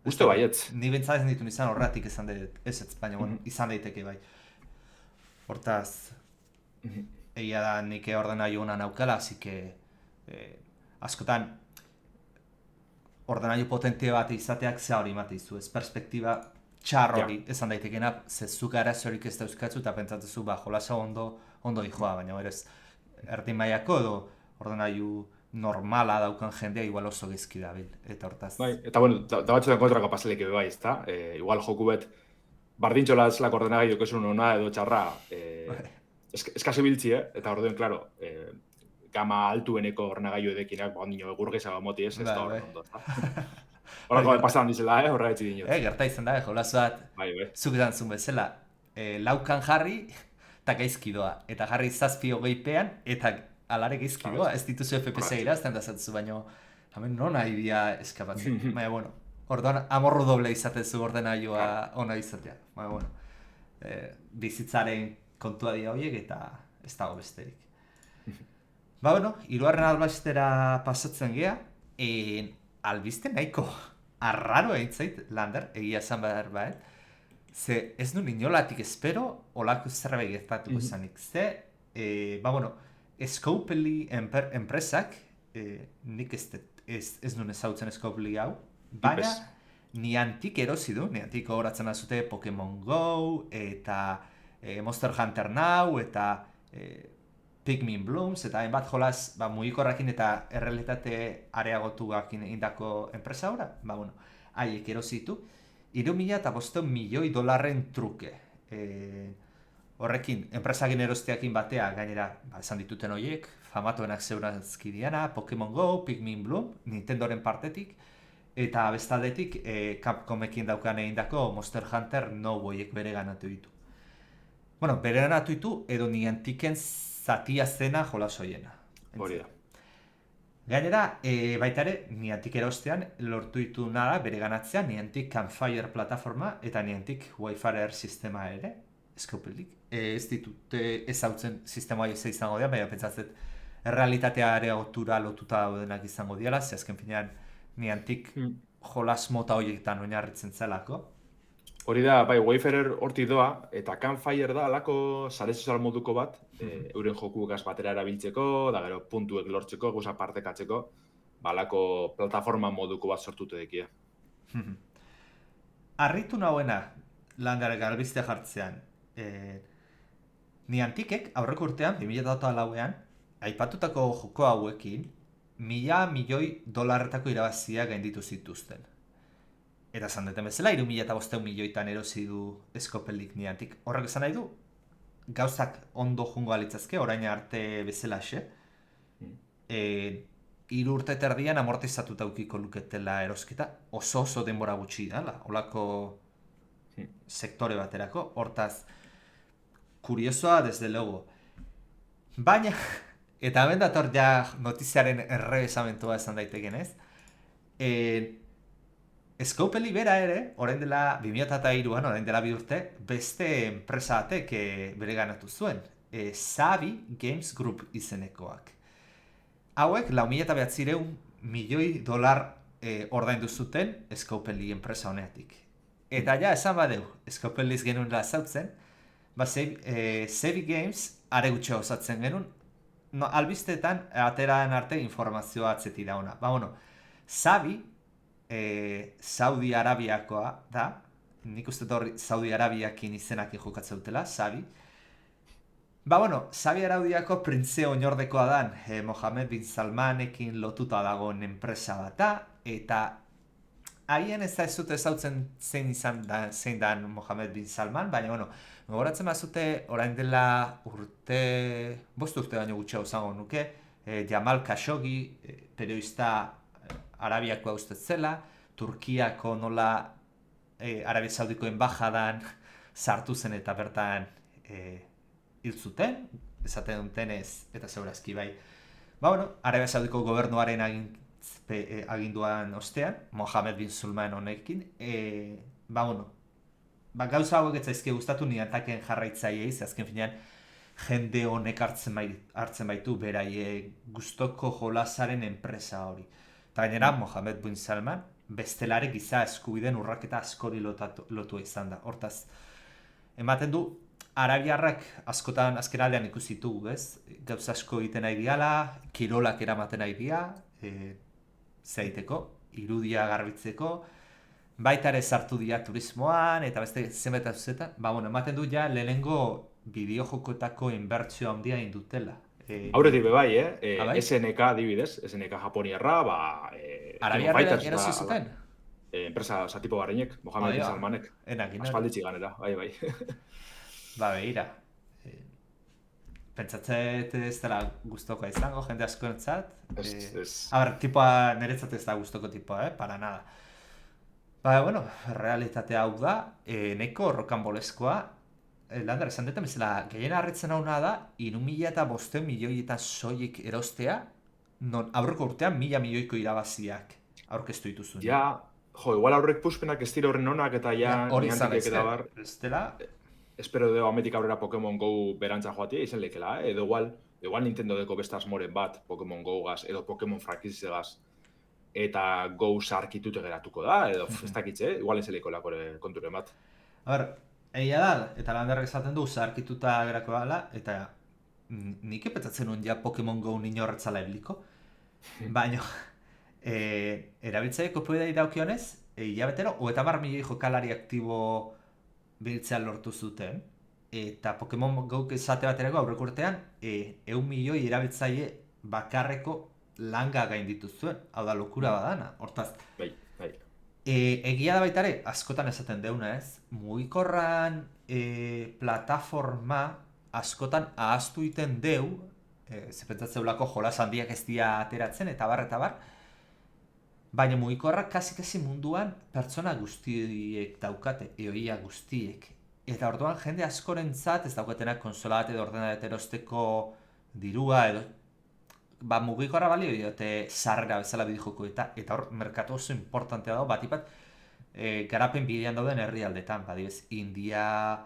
D: Uste baietz.
C: Ni bentsat ez ditun izan horretik izan dut, ez, baina izan daiteke bai. Hortaz, egia da nik ordenailu hona naukala, así que askotan ordenailu potente bat izateak ze hori emate izu, ez perspektiba txar hori esan daitekena, zezuk arazorik ez dauzkatzu eta pentsatzezu jolasa ondo dijoa, baina berez erdin mailako edo ordenailu normala daukan jendea igual oso gezki dabil, eta hortaz.
D: Bai, eta bueno, da batzuetan kontrako paselek ebe bai, ezta? Igual joku bet, bardintxola ez lako ordenagailu kesun ona edo txarra, eskase biltzi, eta orduen, klaro, gama altueneko ordenagailu edekinak, ondino egurgezago moti ez da horren ondo, ezta? Horako pasan dizela, horra etzi dinot.
C: Gerta izan da, jolazu bat, zuk edan zuen bezala, laukan jarri, eta gaizki doa, eta jarri 7-20pean, eta alare gaizki doa, ez dituzu FPS irazten da zatuzu, baina hemen non nahi dia eskapatzen. Baina, bueno, orduan amorru doble izatezu ordenailua ona izatea. Baina, bueno, bizitzaren kontua dira horiek eta ez dago besterik. Ba, bueno, hirugarren albastera pasatzen gea, albiste nahiko arraro eintzait, Lander, egia esan behar baet, ze ez nuen inolatik espero, olako zerbait gertatuko izanik. Ze, ba, bueno, Scopely enpresak, nik ez nuen ezautzen Scopely hau, baina niantik erosi du, niantik horatzen azute Pokemon Go, eta Monster Hunter Now, eta Pikmin Blooms, eta hainbat jolaz mugikorrakin eta errealitate areagotuakin indako enpresa ora. Ba, bueno, haiek erozitu, 3.500 milioi dolarren truke. Horrekin, enpresagin erosteakin batea, gainera, esan dituten horiek, famatuenak zeurazki diana, Pokemon Go, Pikmin Bloom, Nintendoren partetik, eta bestaldetik Capcomekin daukan egindako Monster Hunter No Wayek bere ganatu ditu. Bueno, bere ganatu ditu, edo Niantiken zatia zena jolas hoiena.
D: Hori da.
C: Gainera, baita ere, Niantic erostean lortu ditu nada bere ganatzea Niantic Campfire plataforma eta Niantic Wayfarer sistema ere, Scopelyk. Ez ditute ezautzen sistema hori izango dira, baina pentsatzet errealitatea areagotura lotuta daudenak izango diala, ze azken finean Niantic jolas mota horietan oinarritzen zelako.
D: Hori da, bai, Wayfarer horti doa, eta Campfire da alako sare sozial moduko bat, euren joku gaz batera erabiltzeko, da gero puntuek lortzeko, gauza partekatzeko, alako plataforma moduko bat sortute dekia.
C: Arritu nahuena, langare galbizte jartzean, Nianticek aurreko urtean, 2004an, aipatutako joko hauekin, 1.000 milioi dolarretako irabazia gainditu zituzten. Eta esan duten bezala, 3.500 milioitan erosi du Scopelyk Niantic. Horrek esan nahi du, gauzak ondo jungo alitzazke, orain arte bezalaxe. 3 urte terdian amortizatuta ukiko luketela erosketa, oso denbora gutxi dala, holako sektore baterako. Hortaz, kuriosoa, desde logo. Baina, eta hemen dator ja notiziaren errebesamentua esan daiteken ez, Scopely bera ere, orain dela 2003an, orain dela 2 urte, beste enpresa batek bere ganatu zuen. Savi Games Group izenekoak. Hauek, 4.900 milioi dolar ordaindu zuten Scopely enpresa honetik. Eta ja, esan badeu, Scopelyz genuen lazautzen, Savi Games are gutxe osatzen genuen, albistetan ateraan arte informazioa atzeti da ona. Savi, Saudi Arabiakoa da, nik uste horri Saudi Arabiakin izenak jokatzen dutela, Savi. Savi Arabiako printze oinordekoa dan, Mohammed bin Salmanekin lotuta dagoen enpresa bat da, eta haien ez da ez zute ezautzen zein dan Mohammed bin Salman, baina gogoratzen bazute orain dela 5 urte baino gutxiago zango nuke, Jamal Khashoggi, periodista Arabiakoa uste zela, Turkiako nola Arabia Saudiko enbajadan sartu zen eta bertan hil zuten, esaten duten ez, eta segurazki bai. Arabia Saudiko gobernuaren aginduan ostean, Mohammed bin Salman honekin, gauza hauek ez zaizki gustatu Niantiken jarraitzaileei, ze azken finean jende honek hartzen baitu beraie gustoko jolasaren enpresa hori. Eta gainera, Mohammed bin Salman, bestelare giza eskubideen urraketa askori lotua izan da. Hortaz, ematen du, arabiarrak askotan azkenaldean ikusi ditugu, ez? Gauza asko egiten nahi diala, kirolak eramaten nahi dia, zeiteko, irudia garbitzeko, baita ere sartu dira turismoan, eta beste zenbait zuzetan. Ematen du ja lehenengo bideojokoetako inbertsio handia indutela.
D: Aurretik bebai, SNK adibidez, SNK japoniarra,
C: Arabiarra erosi zuten?
D: Enpresa zatipo garrinek, Mohammed bin Salmanek. Aspalditzi ganera, bai.
C: Beira. Pentsatzet ez dela guztoko izango, jende asko entzat. Tipoa niretzat ez da guztoko tipoa, para nada. Realitatea hau da, neko rokanboleskoa, Lander, esan duten bezala, gehien harritzen hauna da, 3.500 milioietan soilik erostea, non aurreko urtean 1.000 milioiko irabaziak aurkeztu dituzun.
D: Igual aurrek puspenak ez dira horren onak eta
C: hori izan
D: espero dugu ametik aurrera Pokemon Go berantza joatia izan lekela, edo igual Nintendo deko beste asmoren bat Pokemon Go gaz, edo Pokemon frankizegaz, eta Go sarkitute geratuko da, edo ez dakitze, igual ez eleko lakore konturen bat.
C: Egia da, eta Landerrek esaten du, zaharkituta gerako dela, eta nik epetzatzen nuen ja Pokemon Go nino horretzala ebliko. Baina, erabiltzaile kopidei daukionez, hilabetero, 30 milioi jokalari aktibo biltzea lortu zuten, eta Pokemon Go esate baterako aurreko urtean, 100 milioi erabiltzaile bakarreko langa gainditu zuen, hau da lokura badana, hortaz.
D: Bai.
C: Egia da baita ere, askotan esaten deuna ez, mugikorran plataforma askotan ahaztu iten deu, ze pentsatzeulako jolas handiak ez dira ateratzen, eta bar, baina mugikorrak kasi munduan pertsona guztiek daukate, eoia guztiek. Eta orduan jende askorentzat ez daukatenak konsola bat edo ordenador erosteko dirua edo mugikorra balio diote sarrera bezala bidejoko eta hor merkatu oso importantea dago batipat garapen bidean dauden herrialdetan, badibez India,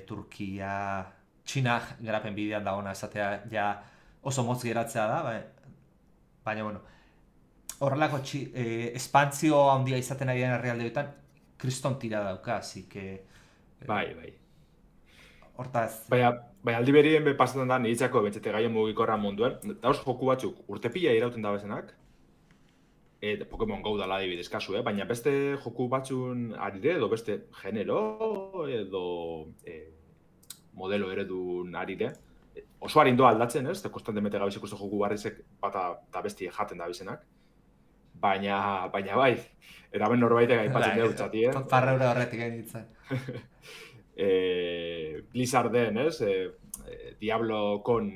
C: Turkia, Txina garapen bidean dagoena esatea ja oso motz geratzea da, baina bueno, horrelako espantzio handia izaten ari den herrialdeetan kriston tira dauka, así que
D: Bai.
C: Hortaz.
D: Bai, aldi berien pasatzen da niretzako bentsete gaien mugikorra munduan. Dauz joku batzuk urte pila irauten da bezenak. Pokemon Go dala adibidez kasu, baina beste joku batzun arire edo beste genero edo modelo eredun arire. Oso arindoa aldatzen, ez? Konstantemente gabizeko joku barrizek bata eta besti jaten da bezenak. Baina bai, eraben norbaitek aipatzen dugu txati,
C: Parreura horretik egin ditzen.
D: Blizzarden, ez? Diablo kon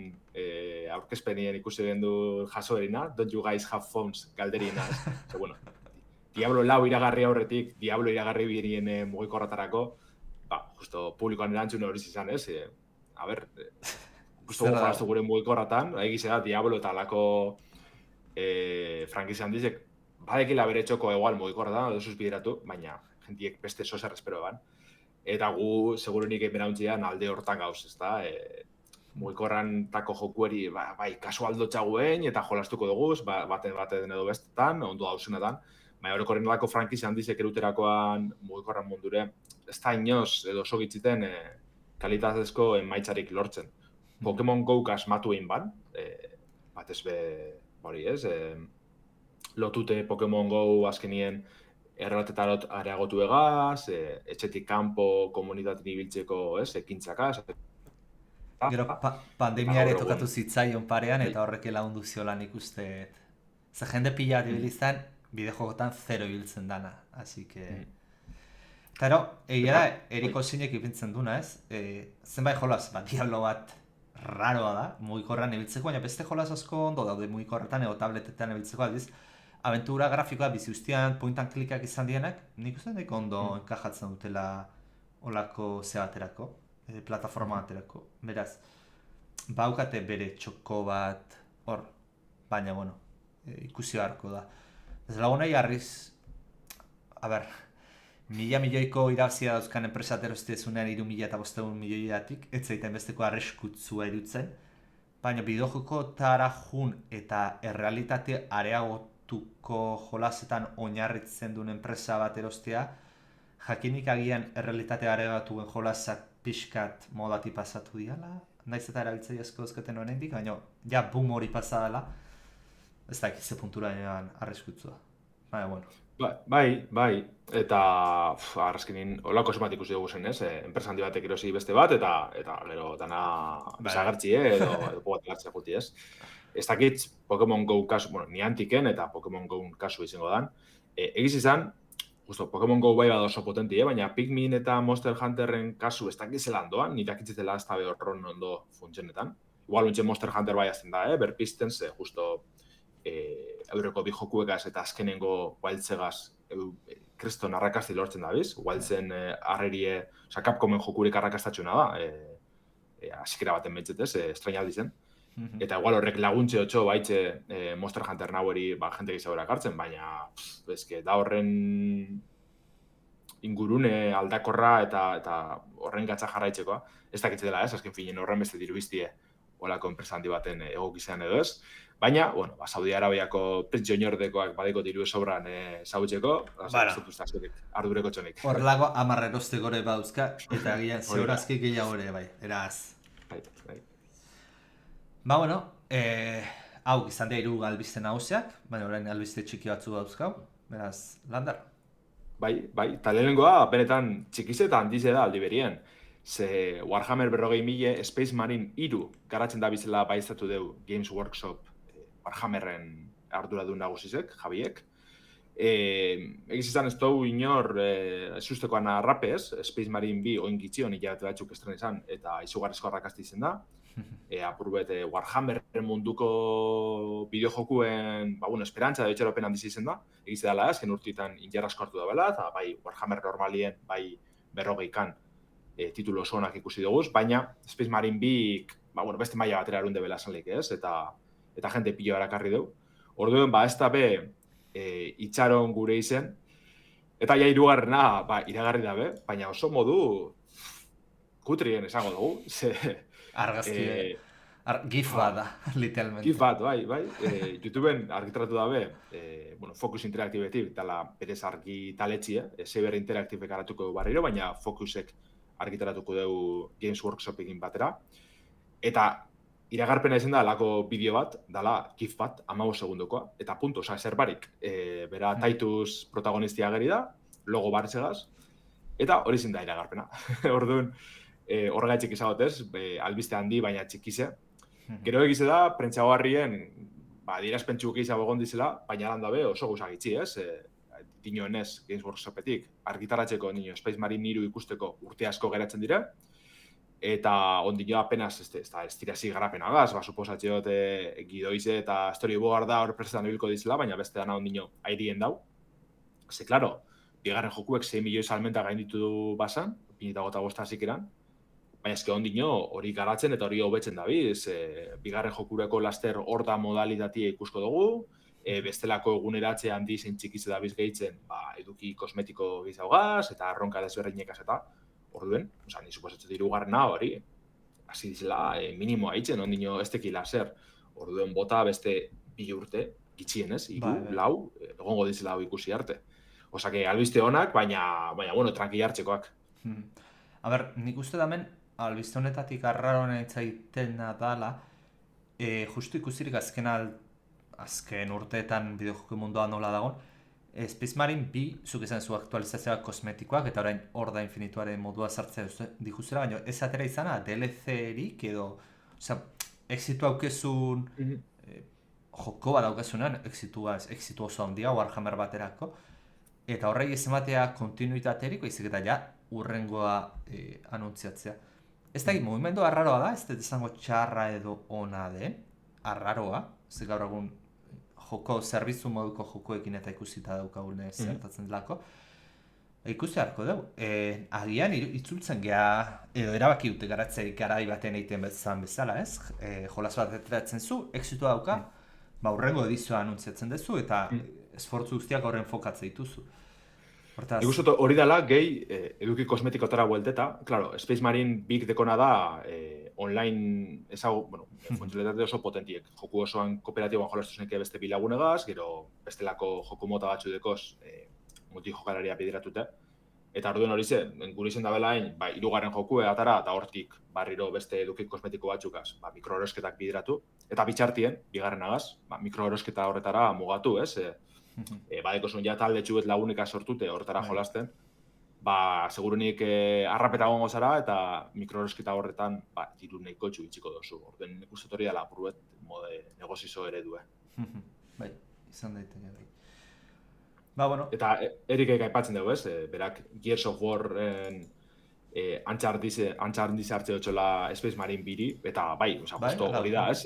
D: aurkezpenien ikusi gendu jaso erina, don't you guys have phones galderina. Bueno, Diablo 4 iragarri aurretik, Diablo iragarri birien mugikorratarako, justo publikoan erantzun hori izan, ez? A ber, justo jolaztu gure mugikorratan, egizea Diablo eta alako frankizia handizek, badekila bere txoko egual mugikorratan, edo bideratu, baina jentiek beste sozer espero eban. Eta gu, segurunik emerantziean alde hortan gauz, ezta? Mugikorran tako jokueri, bai, kasu aldotxaguen, eta jolastuko dugu, baten edo bestetan, ondo dauzenetan. Baina horrekoren alako frankizia handizek eruterakoan mugikorran mundure, ez da inoz edo sogitziten kalitatezko emaitzarik lortzen. Pokemon Go asmatu egin ban, batez be, hori ez, lotute Pokemon Go azkenien errelatetarot areagotu egaz, etxetik kanpo komunitatin ibiltzeko ekintzaka.
C: Gero pandemiare tokatu zitzaion parean eta horrek lagundu ziolan ikuste. Ze jende pila ibilizan, bideojokotan zero ibiltzen dana, así que... Eta egia da, eriko zinek ipintzen duna, ez? Zenbait jolas, Diablo bat raroa da, mugikorran ibiltzeko, baina beste jolas asko ondo daude mugikorretan edo tabletetan ibiltzeko, aldiz, aventura grafikoa bizi guztian point and clickak izan dienak, nik uste daik ondo enkajatzen dutela olako zebaterako, plataforma baterako. Beraz, baukate bere txoko bat hor, baina, bueno, ikusi beharko da. Ez lagunei harriz, a ber, 1.000 milioiko irabzia dauzkan enpresatero zitezunean 3.500 milioiatik, ez zaiten besteko arriskutzua irutzen, baina bideojoko tara jun eta errealitate areagotuko jolasetan oinarritzen duen enpresa bat erostea, jakinik agian errealitate areagatuen jolasak pixkat modati pasatu diala, naiz eta erabiltzei asko ezketen honendik, baina ja boom hori pasadala, ez da ekize puntura arriskutzua. Baina, bueno.
D: Bai, eta arrazkinin olako esumat ikusi dugu zen, ez? Enpresa handi batek erosi beste bat, eta gero dana desagertzi, edo pogat egartzea guti, ez? Ez dakit Pokemon Go kasu, bueno, Niantiken eta Pokemon Go kasu izango dan. Egiz izan, justo, Pokemon Go bai bada oso potenti, baina Pikmin eta Monster Hunterren kasu ez dakit zelan doan, nire akitzetela ez da behorron ondo funtzenetan. Igual untxe Monster Hunter bai azten da, berpizten ze, justo, eureko bi jokuegaz eta azkenengo Wildsegaz kriston arrakasti lortzen dabiz. Wildsen arrerie, Capcomen jokurik arrakastatxuna da, asikera baten betxetez, estrainaldi zen. Eta igual horrek laguntze otxo baitxe Monster Hunter naueri jente gizabera kartzen, baina da horren ingurune aldakorra eta horren gatza jarraitzekoa. Ez dakitze dela ez, azken finen horren beste dirubiztie olako enpresa handi baten egokizean edo ez. Baina, bueno, Saudi Arabiako Prince Oinordekoak badeko diru sobran zautzeko, ardureko txonik.
C: Horrelago 10 eroste gore bauzka, eta gian zeurazki gehiago ere, bai, eraz.
D: Bai.
C: Ba, bueno, hau izan da 3 albiste nagusiak, baina orain albiste txiki batzu dauzkau, beraz, Landar.
D: Bai, eta lehenengoa, benetan txikize eta handize da aldi berien. Ze Warhammer 40.000 Space Marine 3 garatzen da bizela baizatu deu Games Workshop Warhammerren arduradun nagusizek, Javiek. Egiz izan ez dugu inor ezustekoan arrape ez, Space Marine 2 oin gitxi honi jabete batzuk estren izan, eta izugarrizko arrakazti izen da. Apurbet Warhammer munduko bideojokuen esperantza da etxeropen handiz izen da. Egiz edala ez, gen urtitan injarrasko hartu da bela, eta bai Warhammer normalien, bai 40kan titulo oso onak ikusi dugu, baina Space Marine 2 beste maila batera arunde bela esanlik ez, eta jente pilo erakarri dugu. Orduen, ez da be, itxaron gure izen, eta ja hirugarrena iragarri dabe, baina oso modu kutrien esango dugu.
C: Argazki, gif bat da, literalmente.
D: Gif bat, bai. YouTubeen argitaratu dabe, Focus Interactivetik, dala berez argitaletxia, Saber Interactive garatuko du barriro, baina Focusek argitaratuko dugu Games Workshopekin batera. Eta iragarpena izan da alako bideo bat, dala gif bat, 15 segundokoa, eta punto, zer barik. Bera Titus protagonistia ageri da, logo bartzegaz, eta hori izan da iragarpena. Orduan, horregaitxik izagotez, albiste handi, baina txikize. Gero egize da, prentxagoarrien, dirazpentsuk izago egon dizela, baina lan dabe oso guzagitzi, ez? Dinoen ez, Games Workshopetik, argitaratzeko nino Space Marine 2 ikusteko urte asko geratzen dire, eta ondino apenas ez tirazi garapenagaz, suposatzeot gidoize eta storyboard da hor prestetan ibilko dizela, baina beste dana ondino airien dau. Ze, klaro, bigarren jokuek 6 milioi salmenta gainditu du basan, 2005 hasik eran, baina ezke ondino hori garatzen eta hori hobetzen dabiz, bigarren jokureko laster horda modalitatea ikusko dugu, bestelako eguneratze handi zein txikize dabiz gehitzen, eduki kosmetiko gizaugaz, eta arronka desberdiinekaz eta orduen, ni suposatzen hirugarrena hori, hasi dizela minimoa hitzen, ondino ez tekila zer. Orduen bota beste 2 urte, gitxien ez, 3, 4, egongo dizela hau ikusi arte. Osake, albiste honak, baina tranquila hartzekoak.
C: A ber, nik uste damen, albiste honetatik arraroen etzaiten dala, justu ikusirik azken urteetan bideojoku mundua nola dagoen, Space Marine 2, zuk izan zu aktualizazioak kosmetikoak, eta orain Horda Infinituaren modua sartzea dikuzera, baina ez atera izana DLC-erik edo, exitu aukezun joko bat aukezunean, exitu oso handia Warhammer baterako, eta horrei ez ematea kontinuitaterik, baizik eta ja urrengoa anuntziatzea. Ez da, mugimendu arraroa da, ez da izango txarra edo ona den, arraroa, ez gaur egun joko, zerbitzu moduko jokoekin eta ikusita daukagune zertatzen delako. Ikusi harko dugu. Agian itzultzen geha, edo erabaki dute garatzerik garai baten egiten bezala, ez? Jolas bat ateratzen zu, exitu dauka, urrengo edizioa anuntziatzen duzu, eta esfortzu guztiak horren fokatzen dituzu.
D: Ikusten hori dela, gehi eduki kosmetikotara buelteta. Claro, Space Marine big dekona da online funtzionalitate oso potentiek. Joku osoan kooperatiboan jolastu zenke beste bilagunegaz, gero bestelako joku mota batzu dekoz multijokalaria bideratute. Eta orduen hori zen, gure izen da belain, 3. jokue atara, eta hortik barriro beste eduki kosmetiko batzukaz, mikroerosketak bideratu. Eta bitxartien, bigarrenagaz, mikroerosketa horretara mugatu, ez? Badeko zuen ja talde txubet lagunika sortute horretara jolasten, segurunik arrapeta gongo zara eta mikroerosketa horretan diru nahiko txubitxiko dozu. Orden nik uste hori dela apurbet mode negozizo eredue.
C: Bai, izan daiteke bai.
D: Eta Erikek aipatzen dugu, ez? Berak Gears of Warren antxardize hartze dutxola Space Marine 2, eta justo hori da, ez?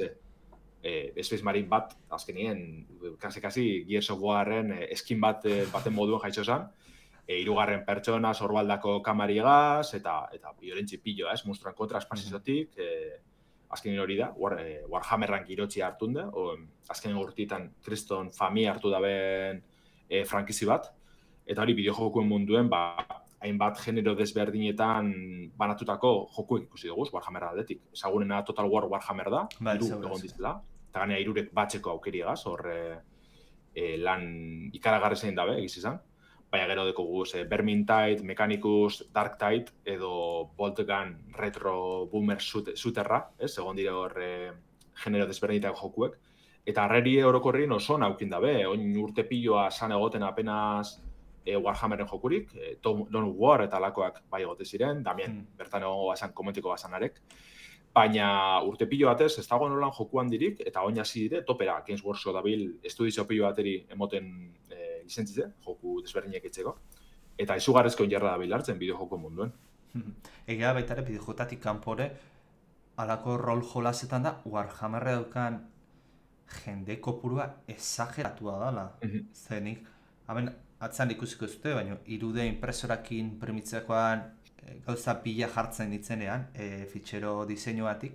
D: Space Marine bat, azkenien, kasi Gears of Warren eskin baten moduen jaitxo zan, 3. pertsona, sorbaldako kamariegaz, eta violentzi pilloa, ez? Monstruan kontra espasizotik, azkenien hori da, Warhammerran girotzi hartunde, azkenien urtietan Kriston Fami hartu daben frankizi bat, eta hori bideojokuen munduen, hainbat genero desberdinetan banatutako jokuek ikusi dugu, Warhammer aldetik. Ezagunena Total War Warhammer da, 3 egon dizela, eta ganea 3 batzeko aukeriagaz, horre lan ikaragarri zein dabe, egiz izan. Baina gero deko guz, Vermintide, Mechanicus, Darktide, edo Boltgun Retro Boomer Shooterra, egon dire horre genero desberdinetako jokuek. Eta arreri orokorrien oso naukin dabe, oin urte piloa san egoten apenas Warhammeren jokurik, Dawn of War eta alakoak bai egote ziren, damien bertan egongo basan komentiko basanarek. Baina urte pilo batez, ez dago nolan jokuan dirik, eta oin hasi dire, topera, Games Workshop dabil estudizio pilo bateri emoten lizentzize, joku desberdinek etxeko, eta izugarrezko injarra da bilartzen bideo-joko munduen.
C: Egia baita ere, bideo-jotatik kanpore, alako rol jolasetan da, Warhammerre daukan jende kopurua exageratua dala. Zenik, hemen atzan ikusiko zute, baina irude impresorakin primitzekoan gauza bila jartzen ditzenean, fitxero diseinuatik,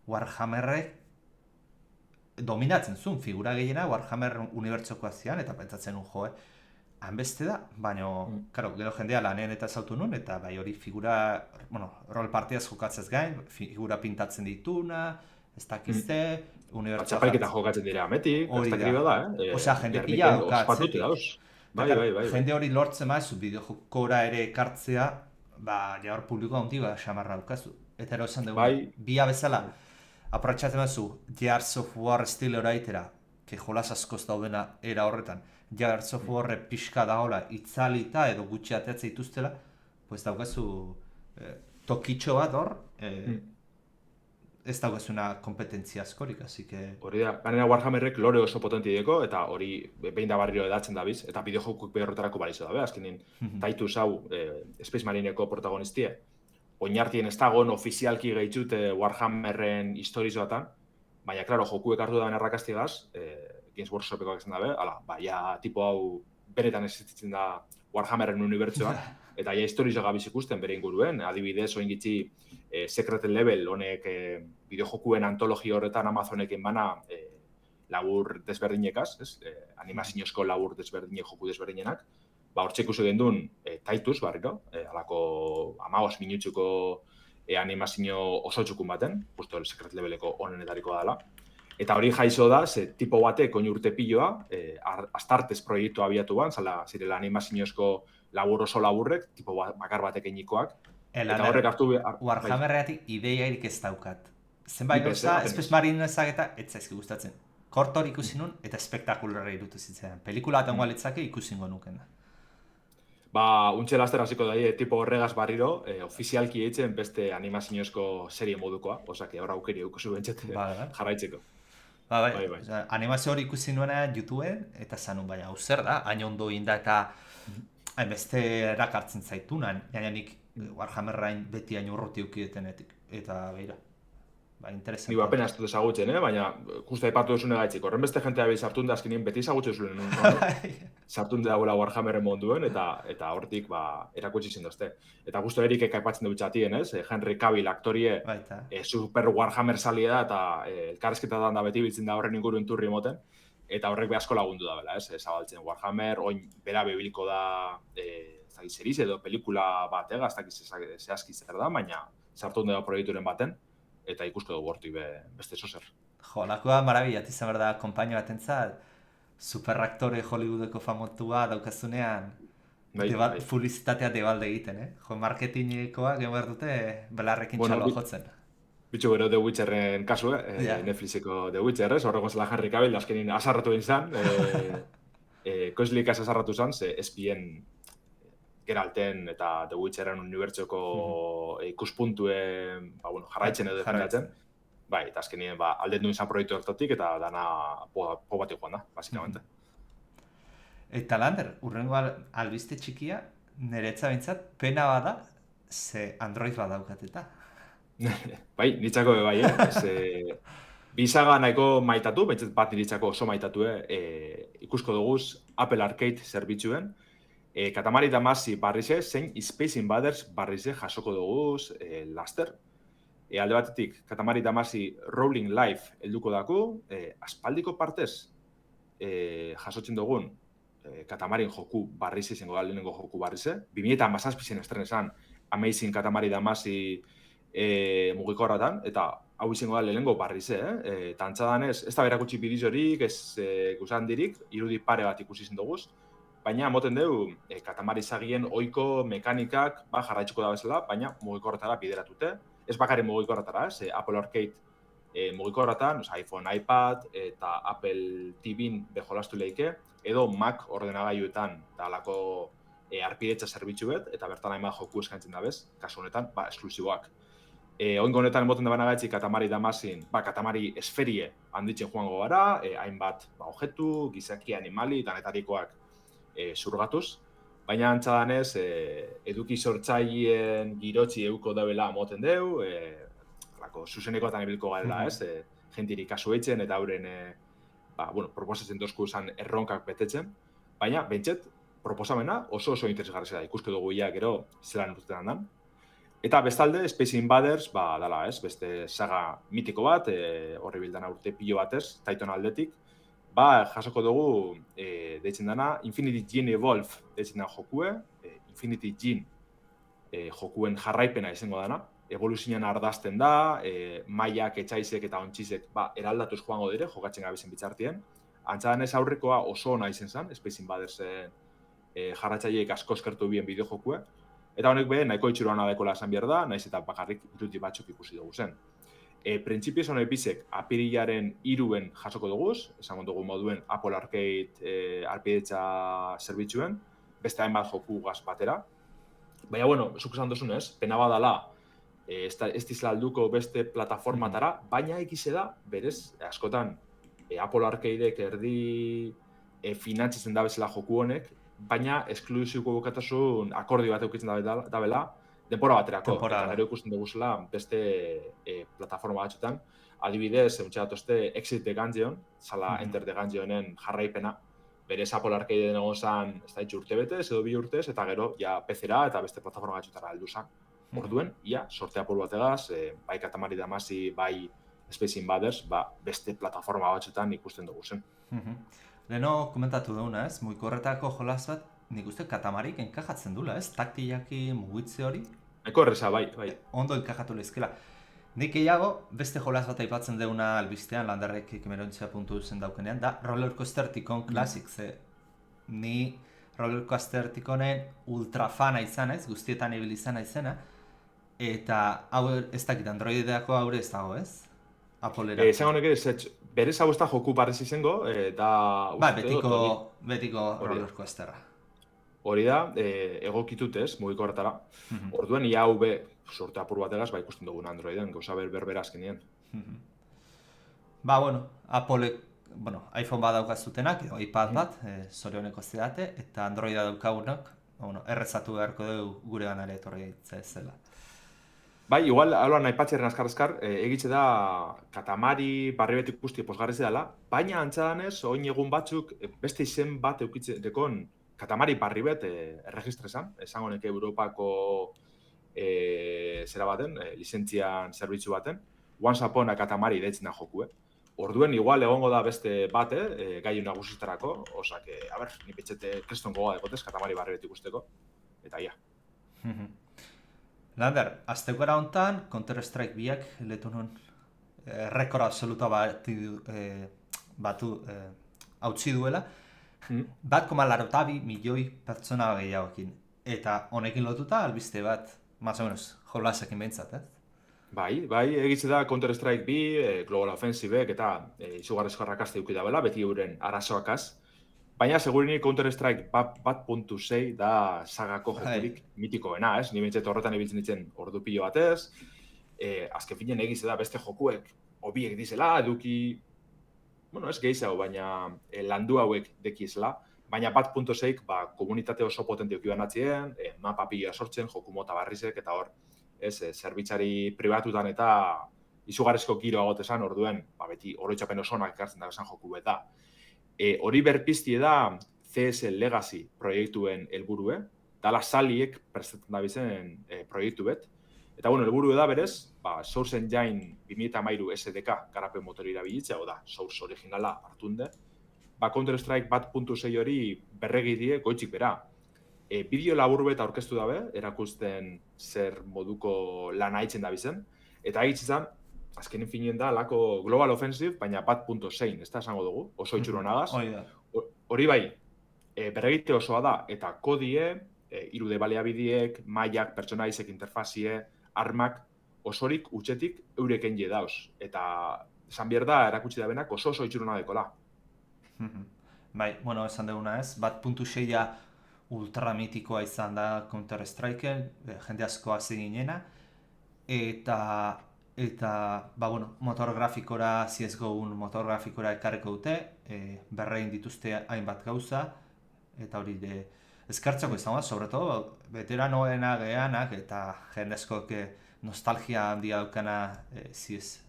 C: Warhammerrek dominatzen zuen, figura gehiena Warhammer unibertsokoa zian, eta pentsatzen joe, hanbeste da, baina, karo, gero jendea lanen eta zautu nun, eta bai hori figura, rol partiaz jokatzez gain, figura pintatzen dituna, ez dakizte, unibertsoa
D: Txapelketa jokatzen dira ametik, ez dakriba da,
C: Osea, jende pila
D: ospatuti dauz. Bai.
C: Jende hori lortzen maizu, bideojokora ere ekartzea, hor publikoa handi xamarra daukazu. Eta ero esan dugu, bia bezala, aprotxatzen maizu, Gears of War estilo eraitera, que jolas askoz daudena era horretan, Gears of Warre pixka dagoela itzalita edo gutxi ateatzea dituztela, pues daukazu tokitxo bat hor, ez daukazuna kompetentzia askorik, así que...
D: Hori da, ganera Warhammerrek lore oso potentideko, eta hori behin da barriro edatzen dabiz, eta bideojokuk behorretarako balizo dabe, azkenin Titus hau Space Marineko protagonistie, oinartien ez dagoen ofizialki gehitzute Warhammerren historizoatan, baina, klaro, jokuek hartu daben errakastiegaz, Games Workshopekoak esan dabe, ja, tipo hau benetan existitzen da Warhammerren unibertsoan, eta ja historizo gabiz ikusten bere inguruen, adibidez, oin gitzi Secret Level honek bideojokuen antologia horretan Amazonekin bana labur desberdinekaz, animaziozko labur desberdinek, joku desberdinenak, hortxe ikusi gendun Titus barriro, alako 15 minutzuko animazio oso txukun baten, justo Secret Leveleko honenetariko dela. Eta hori jaizo da, ze tipo batek oin urte piloa, Astartes proiektu abiatu ban, zirela animaziozko labur oso laburrek, tipo bakar batek einikoak, eta horrek hartu
C: Warhammerreatik ideiarik ez daukat. Zenbait gauza, Space Marine ezageta, ez zaizki gustatzen. Kortor ikusi nun eta espektakularra irutu zitzen. Pelikula eta litzake ikusingo nuken da.
D: Untxe laster hasiko daie tipo horregaz barriro, ofizialki eitzen beste animaziozko serie modukoa, osake hor aukeri ikusi bentsete jarraitzeko.
C: Bai. Animazio hori ikusi nuena YouTubeen, eta zanun baina, hau zer da, hain ondo inda eta hainbeste erakartzen zaitunan, nik Warhammerrain beti hain urruti ukietenetik, eta behira, interesantea.
D: Ni apenas dut ezagutzen, baina justa aipatu duzune gaitzik, horren beste jentea behi sartun da azkenien beti ezagutzen zuen sartun dagoela Warhammerren monduen, eta hortik erakutsi zindozte. Eta justo erik aipatzen dut txatien, Henry Cavill aktorie super Warhammer salia da, eta elkarrezketatan da beti biltzen da horren inguruen turri moten, eta horrek behasko lagundu da bela, zabaltzen Warhammer, oin bera bebiliko da seriz edo pelikula bat, ez dakiz zehazki zer da, baina sartu da proiekturen baten, eta ikusko dugu hortik beste zozer.
C: Jo, lakoa marabillat izan behar da konpaino batentzat, superaktore Hollywoodeko famotua daukazunean, publizitatea debalde egiten, Jo, marketingekoa gero behar dute belarrekin txalo jotzen.
D: Bitxo bero The Witcherren kasu, Netflixeko The Witcher, horrego zela Henry Cavill, azkenin asarratu egin zan, koizlik asarratu zan, ze espien Geralten eta The Witcherren unibertsoko ikuspuntuen jarraitzen edo defendatzen. Bai, eta azkenien aldendu izan proiektu hartotik eta dana po batik joan da, basikamente.
C: Eta Lander, urrengo albiste txikia, niretza bintzat, pena bada, ze Android badaukateta.
D: Bai, nitzako bai, bizaga nahiko maitatu, bentsat bat nitzako oso maitatu, ikusko duguz Apple Arcade zerbitzuen, Katamari Damacy barrize, zein Space Invaders barrize jasoko duguz laster. Alde batetik, Katamari Damacy Rolling Life helduko daku, aspaldiko partez jasotzen dugun Katamarin joku barrize, izango da lehenengo joku barrize. 2017 estrenesan Amazing Katamari Damacy mugikorratan, eta hau izango da lehenengo barrize. Eta antzadanez, ez da berakutsi bidizorik, ez guzandirik, irudi pare bat ikusi zen duguz. Baina, moten dugu, Katamari zagien oiko mekanikak jarraitzuko da bezala, baina mugikorretara bideratute. Ez bakarrik mugikorretara, Apple Arcade mugikorretan, iPhone, iPad eta Apple TV-n bejolastu leike, edo Mac ordenagailuetan dalako arpidetza zerbitzu bet, eta bertan hainbat joku eskaintzen da bez, kasu honetan, esklusiboak. Oingo honetan emoten da banagaitzi Katamari Damacyn, Katamari esferie handitzen joango gara, hainbat objektu, gizaki, animali, danetarikoak zurgatuz, baina antza danez, eduki sortzaileen girotzi euko dabela moten deu, zuzenekoetan ibilko garela, ez? Jentirik kasu eitzen eta hauren proposatzen dozku izan erronkak betetzen, baina, bentset, proposamena oso interesgarria da, ikuste dugu ia gero zelan urtean handan. Eta bestalde, Space Invaders, dala, ez, beste saga mitiko bat, horri bildana urte pilo batez, Titan aldetik, jasoko dugu, deitzen dana, Infinity Gene Evolve deitzen dana jokue, Infinity Gene jokuen jarraipena izango dana, evoluzioan ardazten da, mailak, etxaizek eta ontxizek eraldatuz joango dire, jokatzen gabezen bitzartien. Antza danez aurrekoa oso ona izen zen, Space Invadersen jarratzaileek asko eskertu bien bideo jokue, eta honek nahiko itxuroan adekola esan behar da, naiz eta bakarrik iruti batzuk ikusi dugu zen. Printzipioz honek bizek apirilaren 3 jasoko duguz, esango dugu moduen Apple Arcade arpidetza zerbitzuen, beste hainbat joku gaz batera. Baina, zuk esan duzunez, pena badala, ez dizela alduko beste plataformatara, baina egize da, berez, askotan, Apple Arcadeek erdi finantzitzen da bezala joku honek, baina esklusiuko bukatasun akordio bat eukitzen dabela, denpora baterako. Eta gero ikusten duguzela beste plataforma batzutan, adibidez, datoste Exit the Gungeon, zala Enter the Gungeonen jarraipena, berez Apple Arcadeen egon zan, ez da itxu urte betez, edo 2 urtez, eta gero ja PC-ra eta beste plataforma batzutara aldu zan. Orduen, sorte Apple bategaz, bai Katamari Damacy, bai Space Invaders, beste plataforma batzutan ikusten dugu zen.
C: Leheno komentatu duguna, ez? Mugikorretako jolas bat, nik uste Katamarik enkajatzen dula, ez? Taktillaki mugitze hori.
D: Eko erreza, bai.
C: Ondo enkajatu lehizkela. Nik gehiago, beste jolas bat aipatzen deuna albistean, landarrek ekimerontzia puntu zen daukenean, da Roller Coaster Tycoon Classic, ze ni Roller Coaster Tycoonen ultrafana izan, ez? Guztietan ibil izan izena, eta hau ez dakit Androideako haure ez dago, ez? Apolera.
D: Esan honek ez, berez hau ez da joku barrez izango, da...
C: betiko roller coasterra.
D: Hori da, egokitut ez, mugiko horretara. Orduen, ia hau sorte apur bategaz, ikusten dugun Androiden, gauza berbera azkenien.
C: Apple, iPhone bat daukazutenak, edo iPad bat, zorioneko zedate, eta Androida daukagunak, errezatu beharko dugu gure ganare etorri zela.
D: Bai, igual, aloan aipatxerren azkar, egitze da Katamari barribetik guzti posgarrez dela, baina antzadanez, oin egun batzuk, beste izen bat eukitze dekon Katamari barribet erregistrezan, esango neke Europako zera baten, lizentzian zerbitzu baten, Once Upon a Katamari deitzen da jokue. Orduen, igual egongo da beste bate, gaiu nagusitarako, osak, ni petxete kriston gogoa dekotez Katamari barribetik guzteko, eta ia.
C: Lander, azteukara hontan, Counter-Strike 2 letu nun rekord absoluta batu hautsi duela, 1,82 milioi pertsona gehiagokin. Eta honekin lotuta, albiste bat, más o menos, jolasekin behintzat, ez?
D: Bai, egitze da Counter-Strike 2, Global Offensive eta izugarrezko arrakazte duki dabela, beti euren arazoakaz. Baina, segurini Counter-Strike 1.6 da sagako jokurik mitikoena, ez? Ni bentsete horretan ibiltzen ditzen ordu pilo batez. Azken finen egize da beste jokuek hobiek dizela, eduki... ez gehiago, baina landu hauek dekizela. Baina 1.6 komunitate oso potente duki banatzien, mapa pila sortzen, joku mota barrizek, eta hor, zerbitzari pribatutan eta izugarrezko giro agotezan orduen, beti oroitzapen osonak ekartzen da esan joku beta. Hori berpiztie da CS Legacy proiektuen helburue, dala saliek prestatzen da bizen proiektu bet. Eta helburu da berez, Source Engine 2013 SDK garapen motori irabilitzea, da, Source originala hartunde. Counter-Strike 1.6 hori berregidie goitzik bera. Bideo labur bet aurkeztu dabe, erakusten zer moduko lana haitzen da bizen. Eta haitzen azkenin finien da, lako Global Offensive, baina 1.6, ez da esango dugu, oso itxuronagaz. Hori bai, berregite osoa da, eta kodie, irude baliabideek, mailak, pertsonaizek, interfazie, armak, osorik utxetik eureken je dauz. Eta esan behar da, erakutsi da benak oso itxurona dekola.
C: Bai, esan duguna ez, 1.6 ultramitikoa izan da Counter-Strike, jende asko hasi ginena, eta motor grafikora, CSGO motor grafikora ekarriko dute, berrein dituzte hainbat gauza, eta hori eskartzeko izan bat, sobre todo, veteranoena gehanak eta jendezkoak nostalgia handia daukana ziez,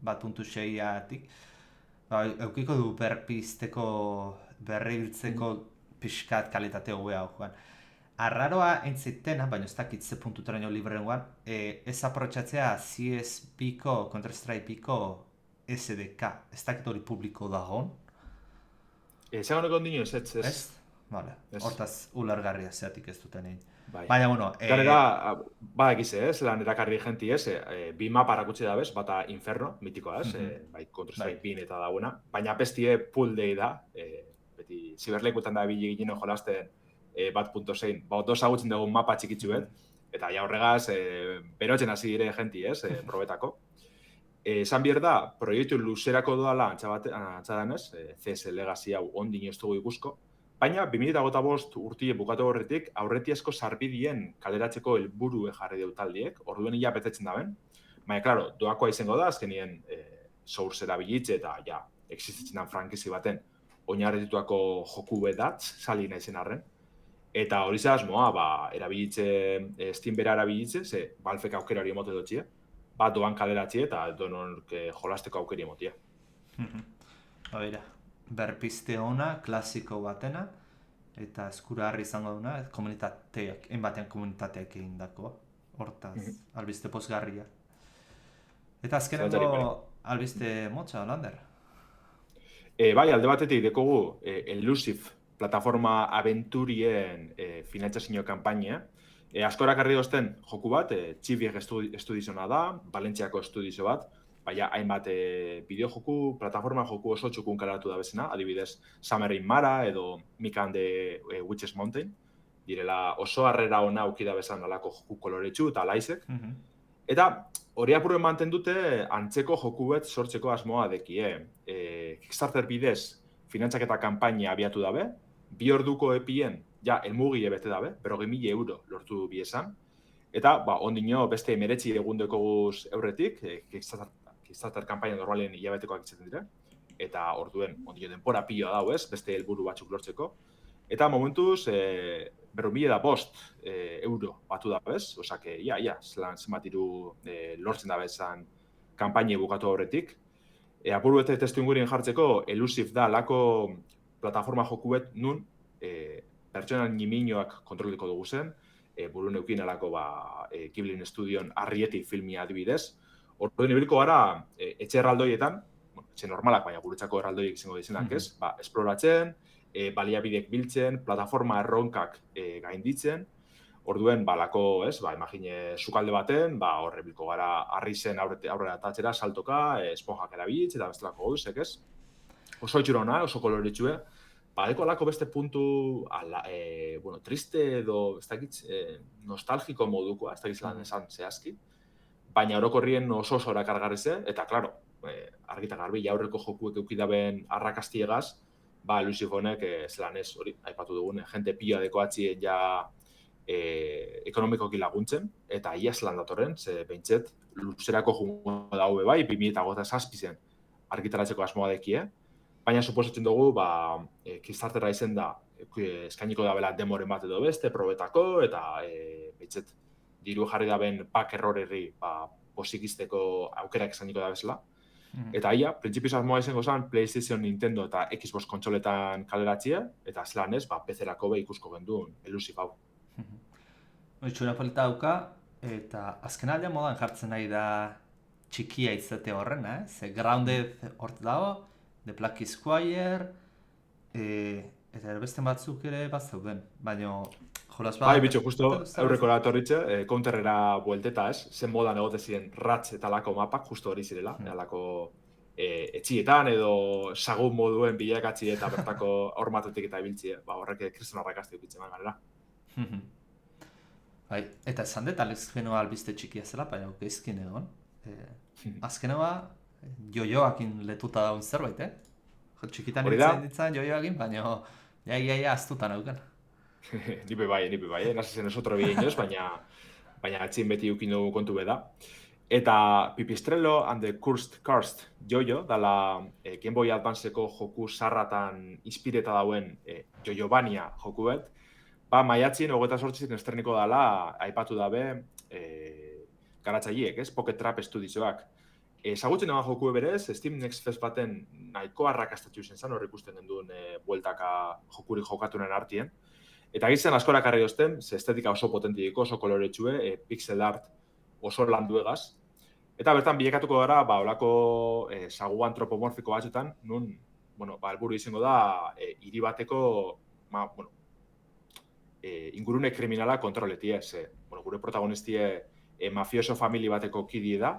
C: bat puntu seiatik. Eukiko du berpizteko, berribiltzeko pixkat kalitate hobea joan. Arraroa entzitena, baina ez dakit ze puntutaraino librengoan, ez aprotxatzea CS-biko, Counter-Strike-biko SDK. Ez dakit hori publiko dagoen.
D: Zagoneko ondino ez.
C: Ez? Vale, hortaz ulargarria zeatik ez duten egin.
D: Baina, bueno... Garera, egize, zelan erakarri jenti ez, bi mapa arakutsi da bez, bata Inferno, mitikoa ez, bai Counter-Strike bin eta dagoena, baina bestie pool day da, beti ziberleikuetan da bile ginen jolazten bat punto zein, dos agutzen dugu mapa txikitzuet, eta ja horregaz, berotzen hasi dire jenti ez, probetako. Esan bier da, proiektu luzerako doala antzadanez, CS Legacy hau ondin ez dugu ikusko, baina 2025 urtie bukatu horretik aurretiazko sarbidien kaleratzeko helburue jarri dut taldiek, orduen ia betetzen daben. Baina, klaro, doakoa izango da, azkenien source erabilitze eta ja, existitzen dan frankizi baten oinarritutako joku bedatz, sali naizen arren. Eta hori asmoa, erabilitze, Steam bera erabilitze, ze Valvek aukera hori emote dutxie, doan kaleratzi eta donok jolasteko aukeri emotia.
C: Oira, berpiste ona, klasiko batena, eta eskuragarri izango duna, komunitateak, enbatean komunitateak egin dako, hortaz, albiste pozgarria. Eta azkeneko albiste motza, Lander?
D: Bai, alde batetik dekogu Elusive plataforma aventurien finantzazio kampaina. Askorak arri dozten joku bat, Txibiek estudizona da, Valentziako estudizio bat, baina hainbat bideojoku, plataforma joku oso txukun kaleratu da bezena, adibidez Summer in Mara edo Mika and the Witches Mountain, direla oso harrera ona aukida bezan alako joku koloretsu eta laizek. Eta hori apurren manten dute antzeko joku bet sortzeko asmoa dekie. Kickstarter bidez finantzaketa kanpaina abiatu dabe, 2 orduko epien ja elmugie bete dabe, 40.000 euro lortu biesan. Eta ondino beste 19 egundeko guz eurretik, Kickstarter kanpaina normalen hilabetekoak izaten dira. Eta orduen ondino denpora pila dau ez, beste helburu batzuk lortzeko. Eta momentuz, 5.005 euro batu da bez, osake, zelan zenbatiru lortzen da bezan kanpaina bukatu horretik. Apuru bete testu ingurien jartzeko, Elusive da lako plataforma jokuet nun pertsonan niminoak kontroliko dugu zen, burun eukin alako Kiblin Studion Arrieti filmia adibidez. Orduen ibiliko gara etxe erraldoietan, etxe normalak, baina guretzako erraldoiek izango dizenak ez, esploratzen, baliabidek biltzen, plataforma erronkak gainditzen, orduen balako, imagine, sukalde baten, horre bilko gara harri zen aurrera tatzera, saltoka, esponjak erabilitz, eta bestelako gauzek, ez? Oso itxurona, oso koloretxue, badeko alako beste puntu, triste edo, ez dakit, nostalgiko modukoa, ez dakit zelan esan zehazki, baina orokorrien oso erakargarri ze, eta, klaro, argita garbi, aurreko jokuek eukidaben arrakastiegaz, Elusive honek zelan ez, hori, aipatu dugun, jente pila dekoatzien ja ekonomikoki laguntzen, eta ia zelan datorren, ze behintzet, luzerako jungo daue bai, 2027 argitaratzeko asmoa dekie, baina suposatzen dugu, Kickstarterra izen da, eskainiko da bela demoren bat edo beste, probetako, eta behintzet, diru jarri daben pak errorerri posikizteko aukerak eskainiko da bezala. Eta ia, printzipioz asmoa izango zen PlayStation, Nintendo eta Xbox kontsoletan kaleratzea, eta zelan ez, PC-erako ikusko genduen Elusive hau.
C: Itxura polita dauka, eta azken aldean modan jartzen nahi da txikia izate horrena, ze Grounded hort dago, The Black Squire, eta beste batzuk ere bat zauden, baina jolas bat...
D: Bai, bitxo, justo, aurreko datorritxe, counterrera buelteta ez, zen modan egote ziren ratz eta lako mapak, justo hori zirela, alako etxietan edo sagun moduen bilakatzi eta bertako hormatetik eta ibiltzie, horrek kriston arrakazte ukitzen ganera.
C: Bai, eta esan dut, alezkenoa albiste txikia zela, baina geizkin egon. Azkenoa, jojoakin letuta daun zerbait, Txikitan nintzen ditzen jojoakin, baina ja aztutan auken.
D: Nipe bai, nazi zen esotro bide inoz, baina atzien beti ukin dugu kontu beda. Eta Pipistrello and the Cursed Jojo, dala Game Boy Advanceko joku sarratan inspireta dauen Jojo-Bania jokuet, maiatzien 28 estreniko dala aipatu dabe garatzaileek, ez? Pocket Trap Studioak. Ezagutzen eman joku berez, Steam Next Fest baten nahiko arrakastatu zen hor ikusten genduen bueltaka jokuri jokatunen artien. Eta gizien askora karri dozten, ze estetika oso potentikiko, oso koloretsue, pixel art oso landuegaz. Eta bertan bilekatuko gara, olako sagu antropomorfiko batzutan, nun, helburu izango da, hiri bateko, ingurune kriminala kontroletie, gure protagonistie mafioso famili bateko kidi da,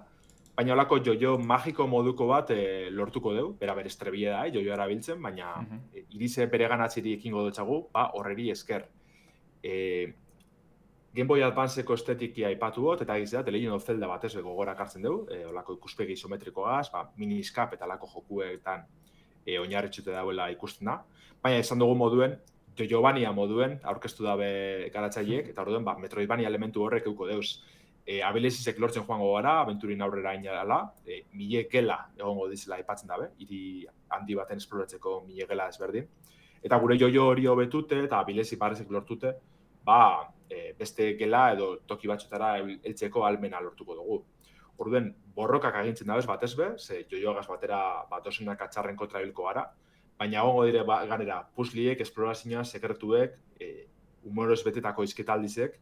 D: baina olako jojo magiko moduko bat lortuko deu, bera bere estrebie da, jojo erabiltzen, baina irize bere ganatziri ekingo dutxagu, horreri esker. Game Boy Advanceko estetiki aipatu bot, eta egiz da, The Legend of Zelda batez gogorak hartzen dugu, olako ikuspegi isometrikoaz, mini-skap eta lako jokuetan oinarritxute dauela ikusten da. Baina esan dugu moduen, Jojo-Bania moduen aurkeztu dabe garatzaileek, eta orduen Metroidvania elementu horrek euko deuz. Abilizizek lortzen joango gara, abenturin aurrera inala, mile gela egongo dizela aipatzen dabe, hiri handi baten esploratzeko mile gela ezberdin. Eta gure jojo hori hobetute eta abilizi parezek lortute, beste gela edo toki batzutara heltzeko almena lortuko dugu. Orduen, borrokak agintzen dabez batez be, ze jojoagaz batera dosenak atxarren kontra bilko gara, baina egongo dire ganera puzliek, esplorazioa, sekretuek, humoroz betetako izketaldizek,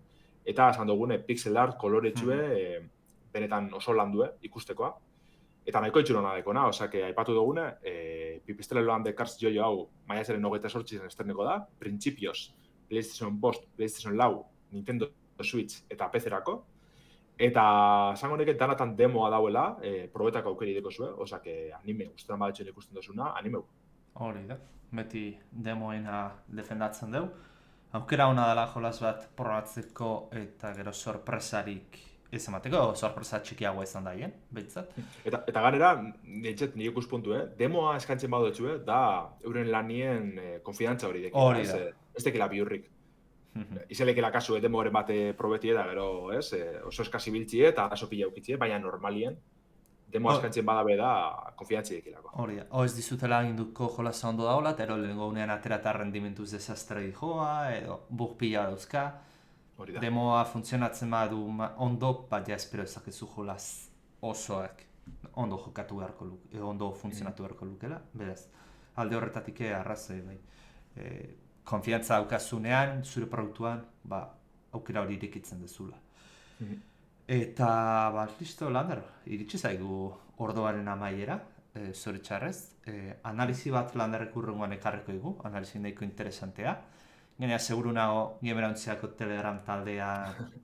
D: eta esan dugune pixel art koloretsue benetan oso landue ikustekoa. Eta nahiko itxurona dekona, osake aipatu dugune, Pipistrello and the Cursed Jojo hau maiatzaren 28 esterneko da, printzipioz PlayStation 5, PlayStation 4, Nintendo Switch eta PC-erako. Eta esango neket danatan demoa dauela, probetako aukeri deko zue, osake anime guztetan badetxen ikusten dozuna, animeu.
C: Hori da, beti demoena defendatzen dugu. Aukera hona dela jolas bat probatzeko eta gero sorpresarik ez emateko, sorpresa txikiagoa izan daien, behitzat.
D: Eta ganera, nire ikuspuntu, demoa eskaintzen badotxu, da euren lanien konfidantza hori dekin.
C: Hori da.
D: Ez dekela biurrik. Izelekela kasu demoren bate probetie da, gero, oso eskasi biltzie eta aso pila eukitzie, baina normalien demoa eskaintzen badabe da konfidantzi dekilako.
C: Hori da. Ez dizutela induko jolasa ondo daula, eta ero lehenko unean atera eta rendimentuz desastre di joa, edo bug pila dauzka. Demoa funtzionatzen badu ondo, ja espero ezakezu jolas osoak ondo jokatu beharko luke, ondo funtzionatu beharko lukela, beraz. Alde horretatik arrazoi bai. Konfiantza daukazunean, zure produktuan, aukera hori irekitzen dezula. Eta, listo, Lander, iritsi zaigu ordoaren amaiera, zoritxarrez. Analizi bat Landerrek urrengoan ekarriko dugu, analizi nahiko interesantea. Gainera, seguru nago, Gamerauntziako Telegram taldea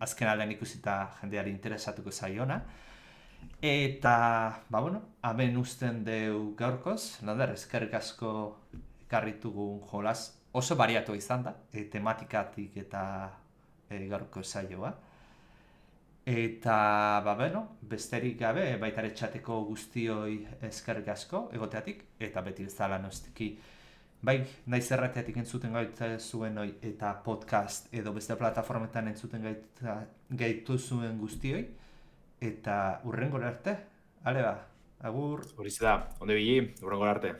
C: azken aldean ikusita jendeari interesatuko zaiona. Eta, hemen uzten deu gaurkoz, Lander, eskerrik asko ekarritugun jolas oso bariatu izan da, tematikatik eta gaurko saioa. Eta, besterik gabe, baitare txateko guztioi eskerrik asko egoteatik, eta beti bezala nostiki. Bai, naiz errateatik entzuten gaita zuen hoi, eta podcast edo beste plataformetan entzuten gaitu zuen guztioi, eta urrengora arte, ale agur.
D: Horiz da, onde bili, urrengora arte.